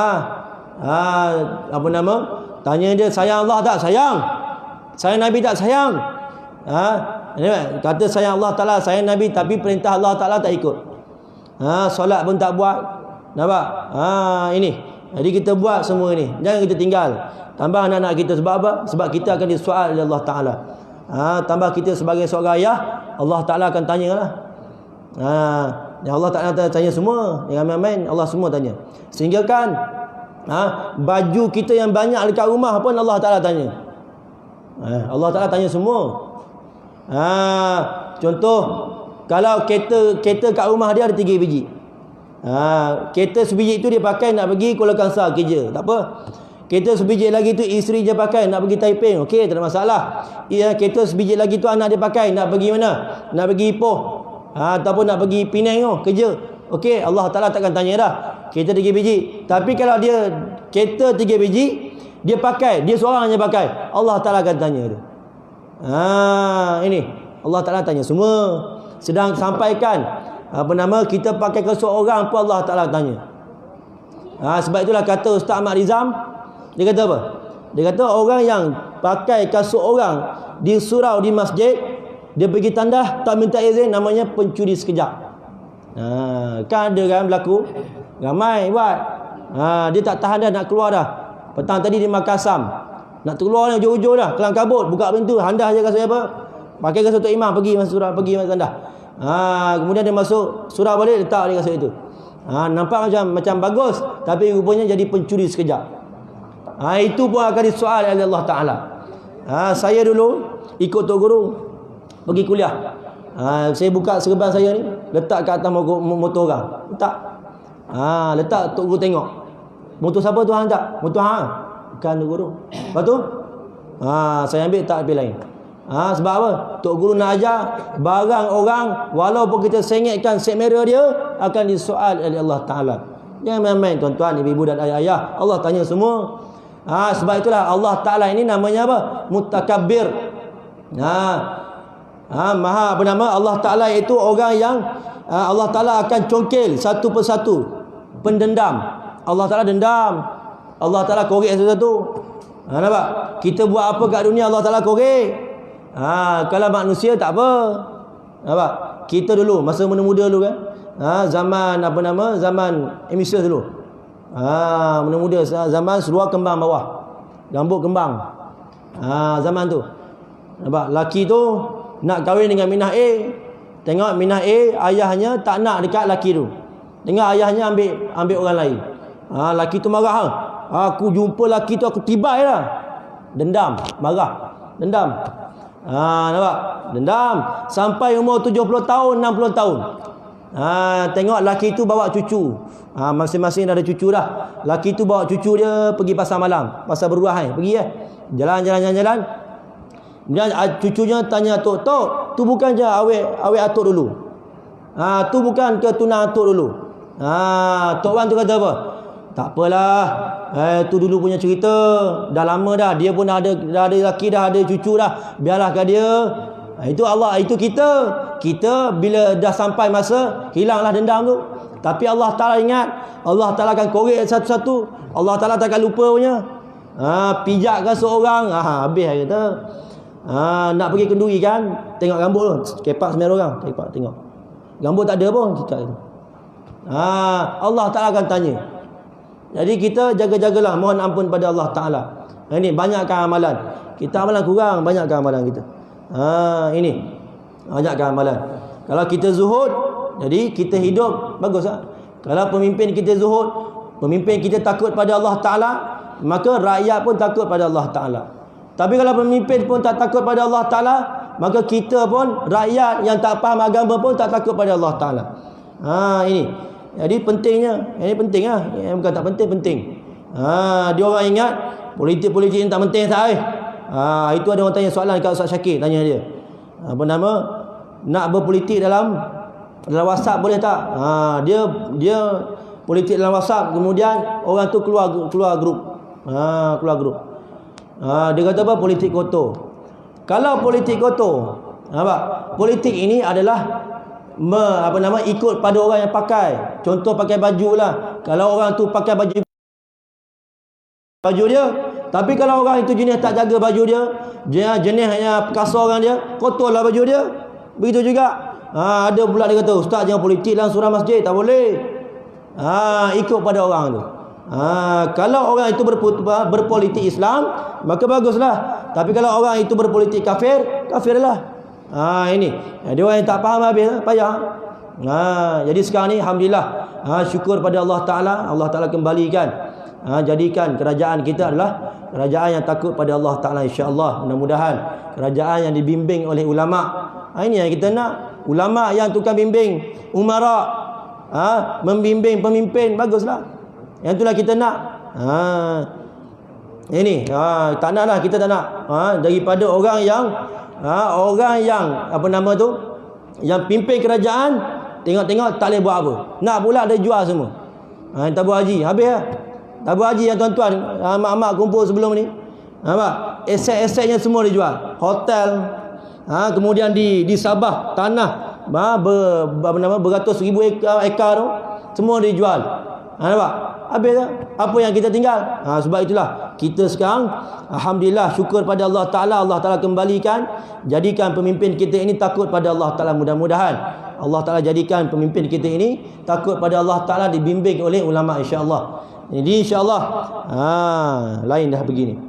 apa nama? Tanya dia, sayang Allah tak? Sayang. Sayang Nabi tak? Sayang. Kata sayang Allah Ta'ala, sayang Nabi, tapi perintah Allah Ta'ala tak ikut. Solat pun tak buat. Nampak? Ini. Jadi kita buat semua ini. Jangan kita tinggal. Tambah anak-anak kita. Sebab apa? Sebab kita akan disoal oleh Allah Ta'ala. Tambah kita sebagai seorang ayah, Allah Ta'ala akan tanya lah. Allah Ta'ala tanya semua. Jangan main-main. Allah semua tanya. Sehingga kan baju kita yang banyak dekat rumah pun Allah Ta'ala tanya. Allah Ta'ala tanya semua. Contoh, kalau kereta kat rumah dia ada 3 biji. Kereta sebiji itu dia pakai nak pergi Kuala Kangsar kerja, tak apa. Kereta sebiji lagi tu isteri dia pakai nak pergi Taiping, okey, tak ada masalah. Kereta sebiji lagi tu anak dia pakai nak pergi mana? Nak pergi Ipoh, ataupun nak pergi Penang kerja. Okey, Allah Ta'ala takkan tanya dah. Kereta 3 biji. Tapi kalau dia kereta 3 biji, dia pakai, dia seorang hanya pakai, Allah Ta'ala akan tanya dia. Ini Allah Ta'ala tanya semua. Sedang sampaikan kita pakai ke seorang pun Allah Ta'ala tanya. Sebab itulah kata Ustaz Ahmad Rizam, dia kata apa? Dia kata orang yang pakai kasut orang di surau di masjid, dia pergi tandah tak minta izin, namanya pencuri sekejap. Kan ada kan berlaku, ramai buat. Dia tak tahan dah, nak keluar dah. Petang tadi dia makan asam, nak keluar ni hujung-hujung dah, kelang kabut, buka pintu, handah je kasut apa? Pakai kasut Tok Imam, pergi masuk surau, pergi masuk tandah. Kemudian dia masuk surau balik, letak dia kasut itu. Nampak macam bagus, tapi rupanya jadi pencuri sekejap. Itu pun akan disoal oleh Allah Ta'ala. Saya dulu ikut Tok Guru pergi kuliah. Saya buka serban saya ni, letak kat atas motor orang. Letak Tok Guru tengok. Motor siapa tu hang tak? Motor hang. Bukan Tok Guru. Lepas tu saya ambil, tak ambil lain. Sebab apa? Tok Guru nak ajar barang orang, walaupun kita sengitkan set merah dia, akan disoal oleh Allah Ta'ala. Jangan main-main tuan-tuan, ibu-ibu dan ayah-ayah. Allah tanya semua. Sebab itulah Allah Ta'ala ini namanya apa? Mutakabbir. Maha apa nama? Allah Ta'ala itu orang yang Allah Ta'ala akan congkel satu persatu. Pendendam. Allah Ta'ala dendam. Allah Ta'ala korek satu-satu. Nampak? Kita buat apa kat dunia, Allah Ta'ala korek. Kalau manusia tak apa. Nampak? Kita dulu masa muda-muda dulu kan. Zaman apa nama? Zaman emisir dulu. Muda-muda zaman seluar kembang bawah. Rambut kembang. Zaman tu. Nampak? Laki tu nak kahwin dengan Minah A. Tengok Minah A, ayahnya tak nak dekat laki tu. Tengok ayahnya ambil orang lain. Laki tu marah. Aku jumpa laki tu aku tibai lah. Dendam, marah, dendam. Nampak? Dendam sampai umur 70 tahun, 60 tahun. Tengok laki tu bawa cucu. Masing-masing dah ada cucu dah. Laki tu bawa cucu dia pergi pasar malam, pasar beruah pergi jalan. Kemudian cucunya tanya Tok, tu bukan je awet atuk dulu. Tu bukan ke tunang atuk dulu. Tok Wan tu kata apa? Tak apalah. Tu dulu punya cerita. Dah lama dah. Dia pun dah ada laki, dah ada cucu dah. Biarlah kat dia. Itu Allah, itu kita. Kita bila dah sampai masa, hilanglah dendam tu. Tapi Allah Ta'ala ingat, Allah Ta'ala akan korek satu-satu. Allah Ta'ala takkan lupa punya. Pijak ke seorang, habis kata. Nak pergi kenduri kan, tengok rambut tu, kepak semua orang, tengok rambut tak ada pun kita itu. Allah Ta'ala akan tanya. Jadi kita jaga-jagalah, mohon ampun pada Allah Ta'ala. Ini banyakkan amalan. Kita amalan kurang, banyakkan amalan kita. Ini banyakkan amalan. Kalau kita zuhud, jadi kita hidup bagus lah. Kalau pemimpin kita zuhud, pemimpin kita takut pada Allah Ta'ala, maka rakyat pun takut pada Allah Ta'ala. Tapi kalau pemimpin pun tak takut pada Allah Ta'ala, maka kita pun, rakyat yang tak faham agama pun tak takut pada Allah Ta'ala. Ini. Jadi pentingnya, ini penting lah. Bukan tak penting, penting. Dia orang ingat politik-politik ni tak penting tak itu ada orang tanya soalan kat Ustaz Syakir, tanya dia. Apa nama? Nak berpolitik dalam WhatsApp boleh tak? Dia politik dalam WhatsApp, kemudian orang tu keluar grup. Keluar grup. Dia kata apa? Politik kotor. Kalau politik kotor, politik ini adalah ikut pada orang yang pakai. Contoh pakai baju lah. Kalau orang tu pakai baju dia, tapi kalau orang itu jenis tak jaga baju dia, jenisnya kasar orang dia, kotorlah baju dia. Begitu juga. Ada pula dia kata, ustaz jangan politik dalam surah masjid, tak boleh. Ikut pada orang tu. Kalau orang itu berpolitik Islam, maka baguslah. Tapi kalau orang itu berpolitik kafir, kafirlah. Ini dia orang yang tak faham habis payah. Jadi sekarang ni alhamdulillah, syukur pada Allah Ta'ala. Allah Ta'ala kembalikan, jadikan kerajaan kita adalah kerajaan yang takut pada Allah Ta'ala, insya-Allah. Mudah-mudahan kerajaan yang dibimbing oleh ulama. Ini yang kita nak, ulama yang tukang bimbing umara, membimbing pemimpin, baguslah. Yang itulah kita nak. Ini tak naklah, kita tak nak daripada orang yang yang pimpin kerajaan, tengok-tengok tak boleh buat apa, nak pula dia jual semua. Tabur haji habis lah. Tabur haji yang tuan-tuan, mak-mak kumpul sebelum ni, aset-asetnya semua dijual. Hotel, kemudian di Sabah tanah beratus ribu ekar tu semua dijual. Nampak? Habis dah. Apa yang kita tinggal? Sebab itulah kita sekarang alhamdulillah syukur pada Allah Ta'ala. Allah Ta'ala kembalikan, jadikan pemimpin kita ini takut pada Allah Ta'ala. Mudah-mudahan Allah Ta'ala jadikan pemimpin kita ini takut pada Allah Ta'ala, dibimbing oleh ulama, insya-Allah. Jadi insya-Allah lain dah begini.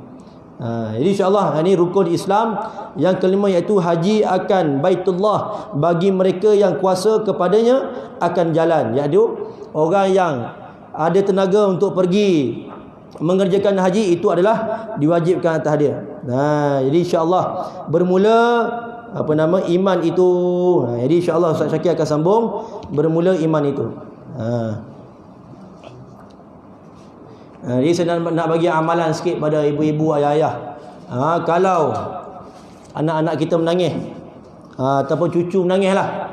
Jadi insya-Allah ini rukun Islam yang kelima, iaitu haji akan Baitullah bagi mereka yang kuasa kepadanya akan jalan, iaitu orang yang ada tenaga untuk pergi mengerjakan haji, itu adalah diwajibkan atas dia. Jadi insya-Allah bermula iman itu. Jadi insya-Allah Ustaz Syakir akan sambung bermula iman itu. Jadi saya nak bagi amalan sikit pada ibu-ibu, ayah-ayah. Kalau anak-anak kita menangis, ataupun cucu menangis lah.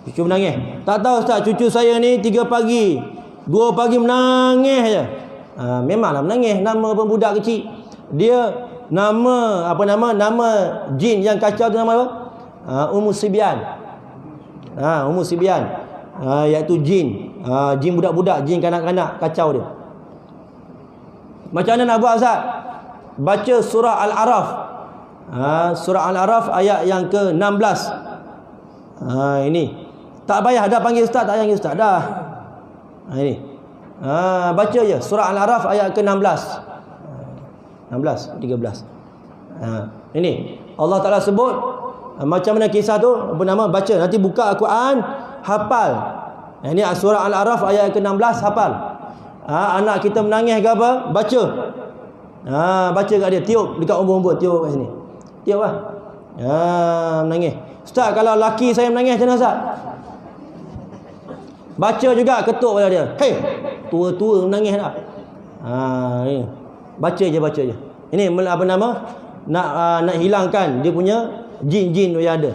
Cucu menangis, tak tahu ustaz, cucu saya ni 3 pagi 2 pagi menangis je. Memanglah menangis. Nama budak kecil, dia nama jin yang kacau tu nama apa? Ummu Sibyan. Ummu Sibyan, iaitu jin budak-budak, jin kanak-kanak kacau dia. Macam mana nak buat ustaz? Baca surah Al-A'raf. Surah Al-A'raf ayat yang ke-16. Ini tak payah dah panggil ustaz, tak payah panggil ustaz dah. Ini baca je surah Al-A'raf ayat ke-16, 16, 13. Ini Allah Ta'ala sebut macam mana kisah tu, baca, nanti buka Al-Quran, hafal. Ini surah Al-A'raf ayat ke-16, hafal. Anak kita menangis ke apa, baca. Baca kat dia, tiup dekat umbut-umbut, tiup kat sini, tiup lah. Menangis. Ustaz, kalau laki saya menangis macam mana ustaz? Baca juga, ketuk pada dia. Hei, tua-tua menangis dah. Ini. Baca je. Ini nak hilangkan dia punya jin-jin yang ada.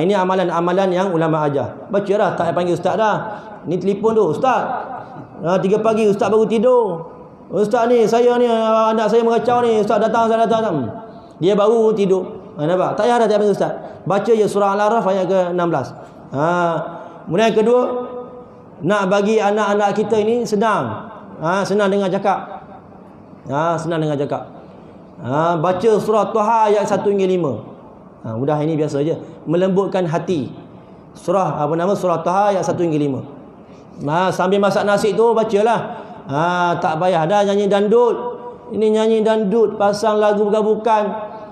Ini amalan-amalan yang ulama ajar. Baca dah, tak payah panggil ustaz dah. Ni telefon tu, ustaz. 3 pagi ustaz baru tidur. Ustaz ni, saya ni anak saya mengacau ni, ustaz datang. Dia baru tidur. Nampak? Tak payah dah panggil ustaz. Baca je surah Al-A'raf ayat ke-16. Kemudian yang kedua, nak bagi anak-anak kita ini senang. Senang dengar cakap. Senang dengar cakap. Baca surah Taha ayat 1 hingga 5. Mudah, ini biasa je. Melembutkan hati. Surah Taha ayat 1 hingga 5. Sambil masak nasi tu bacalah. Tak payah dah nyanyi dandut. Ini nyanyi dandut, pasang lagu bukan-bukan.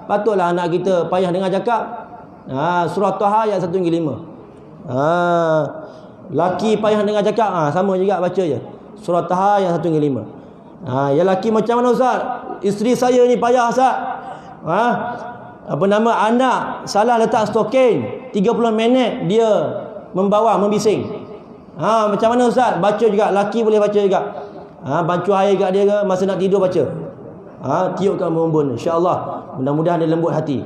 Patutlah anak kita payah dengar cakap. Surah Taha ayat 1 hingga 5. Laki payah dengar cakap, sama juga baca je. Surah Taha ayat 1 hingga 5. Yang laki macam mana Ustaz? Isteri saya ni payah Ustaz. Anak salah letak stokin, 30 minit dia membising. Macam mana Ustaz? Baca juga, laki boleh baca juga. Bancuh air kat dia ke, masa nak tidur baca. Tiup kat mumbun, insya-Allah. Mudah-mudahan dia lembut hati.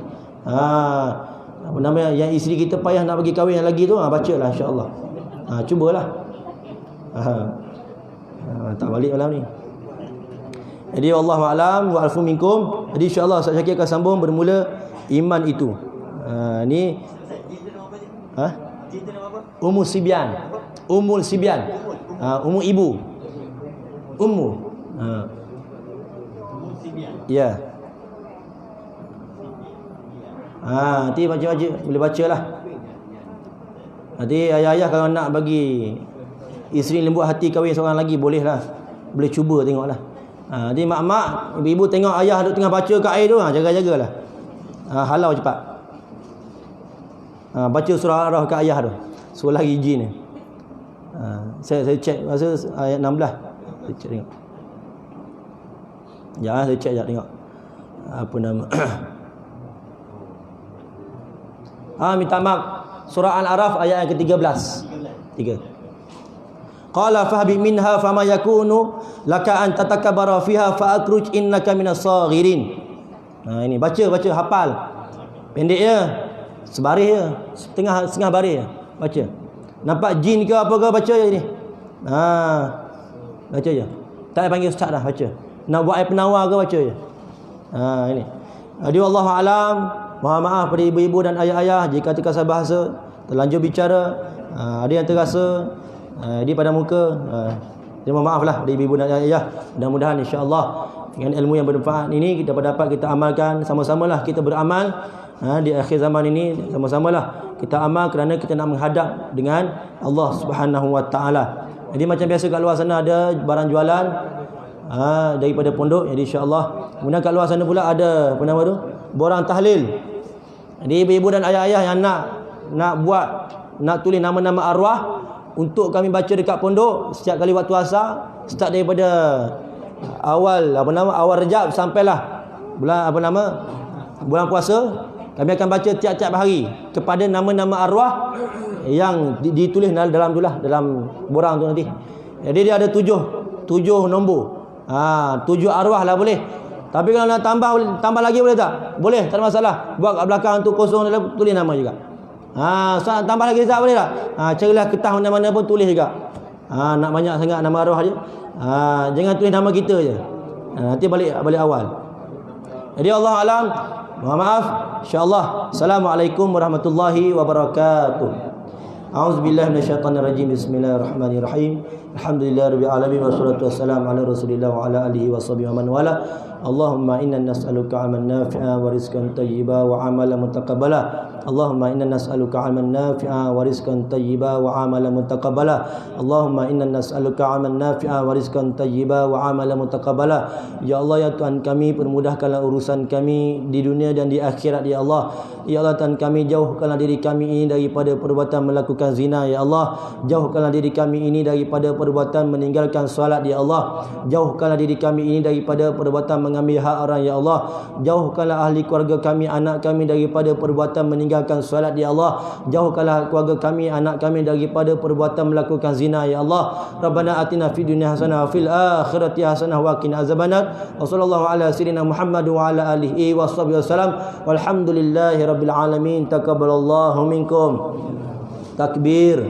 Yang isteri kita payah nak bagi kahwin yang lagi tu, bacalah insya-Allah. Cubalah. Tak balik malam ni. Jadi wallahu a'lam wa alfu minkum. Jadi insya-Allah Ustaz Syakir akan sambung bermula iman itu. Ni Ummul Sibyan. Ummul Sibyan. Ummu ibu. Ummu. Ya. Nanti baca-baca boleh bacalah. Nanti ayah-ayah kalau nak bagi isteri lembut hati kahwin seorang lagi bolehlah. Boleh cuba tengoklah. Nanti mak-mak, ibu-ibu tengok ayah duduk tengah baca kat air tu, jaga-jagalah. Halau cepat. Baca surah Al-Araf kat ayah tu. Surah lagi jin ni. Saya cek masa ayat 16. Saya cek tengok. Ya, saya cek sekejap tengok. Apa nama? Minta maaf. Surah Al-Araf ayat yang ke-13. 3. Qala fahbi minha fama yakunu laka an tatakabbara fiha fa akruj innaka minas saghirin. Ini baca hafal. Pendek je. Sebaris je. Setengah baris je. Baca. Nampak jin ke apa ke baca je ni. Baca je. Tak payah panggil ustaz dah, baca. Nak buat air penawar ke baca je. Ini. Jadi wallahu alam. Mohon maaf pada ibu-ibu dan ayah-ayah jika terkasar bahasa, terlanjur bicara, ada yang terasa di pada muka. Terima maaflah pada ibu-ibu dan ayah-ayah. Mudah-mudahan insya-Allah dengan ilmu yang bermanfaat ini kita dapat kita amalkan, sama-samalah kita beramal di akhir zaman ini, sama-samalah kita amal kerana kita nak menghadap dengan Allah Subhanahu wa taala. Jadi macam biasa kat luar sana ada barang jualan daripada pondok, jadi insya-Allah. Kemudian kat luar sana pula ada apa nama tu? Borang tahlil. Jadi ibu-ibu dan ayah-ayah yang nak tulis nama-nama arwah untuk kami baca dekat pondok setiap kali waktu asar, start daripada awal Rejab sampailah bulan puasa, kami akan baca tiap-tiap hari kepada nama-nama arwah yang ditulis dalam borang tu nanti. Jadi dia ada 7 nombor. 7 arwah lah boleh. Tapi kalau nak tambah lagi boleh tak? Boleh, tak ada masalah. Buat kat belakang tu kosong, tulis nama juga. Tambah lagi tak boleh tak? Carilah kertas mana-mana pun tulis juga. Nak banyak sangat nama arwah dia. Jangan tulis nama kita je. Nanti balik awal. Jadi Allah alam. Mohon maaf. InsyaAllah. Assalamualaikum warahmatullahi wabarakatuh. A'udzubillahi minasyaitonirrajim. Bismillahirrahmanirrahim. Alhamdulillahirabbil alamin wassalatu wassalamu ala Rasulillah wa ala alihi washabihi wa man wala. Allahumma inna nas'aluka 'ilman nafi'a wa rizqan thayyiba wa 'amalan mutaqabbala. Allahumma inna nas'aluka 'ilman nafi'a wa rizqan thayyiba wa 'amalan mutaqabbala. Allahumma inna nas'aluka 'ilman nafi'a wa rizqan thayyiba wa 'amalan mutaqabbala. Ya Allah, ya Tuhan kami, permudahkanlah urusan kami di dunia dan di akhirat ya Allah. Ya Allah, Tuhan kami, jauhkanlah diri kami ini daripada perbuatan melakukan zina ya Allah. Jauhkanlah diri kami ini daripada perbuatan meninggalkan solat ya Allah. Jauhkanlah diri kami ini daripada perbuatan mengambil hak orang ya Allah. Jauhkanlah ahli keluarga kami, anak kami daripada perbuatan meninggalkan solat ya Allah. Jauhkanlah keluarga kami, anak kami daripada perbuatan melakukan zina ya Allah. Rabbana atina fid dunya hasanah wa fil akhirati hasanah wa qina azabannar. Wa sallallahu ala sayyidina Muhammad wa ala alihi washabbihi wasallam. Walhamdulillahi rabbil alamin. Taqabbalallahu minkum. Takbir.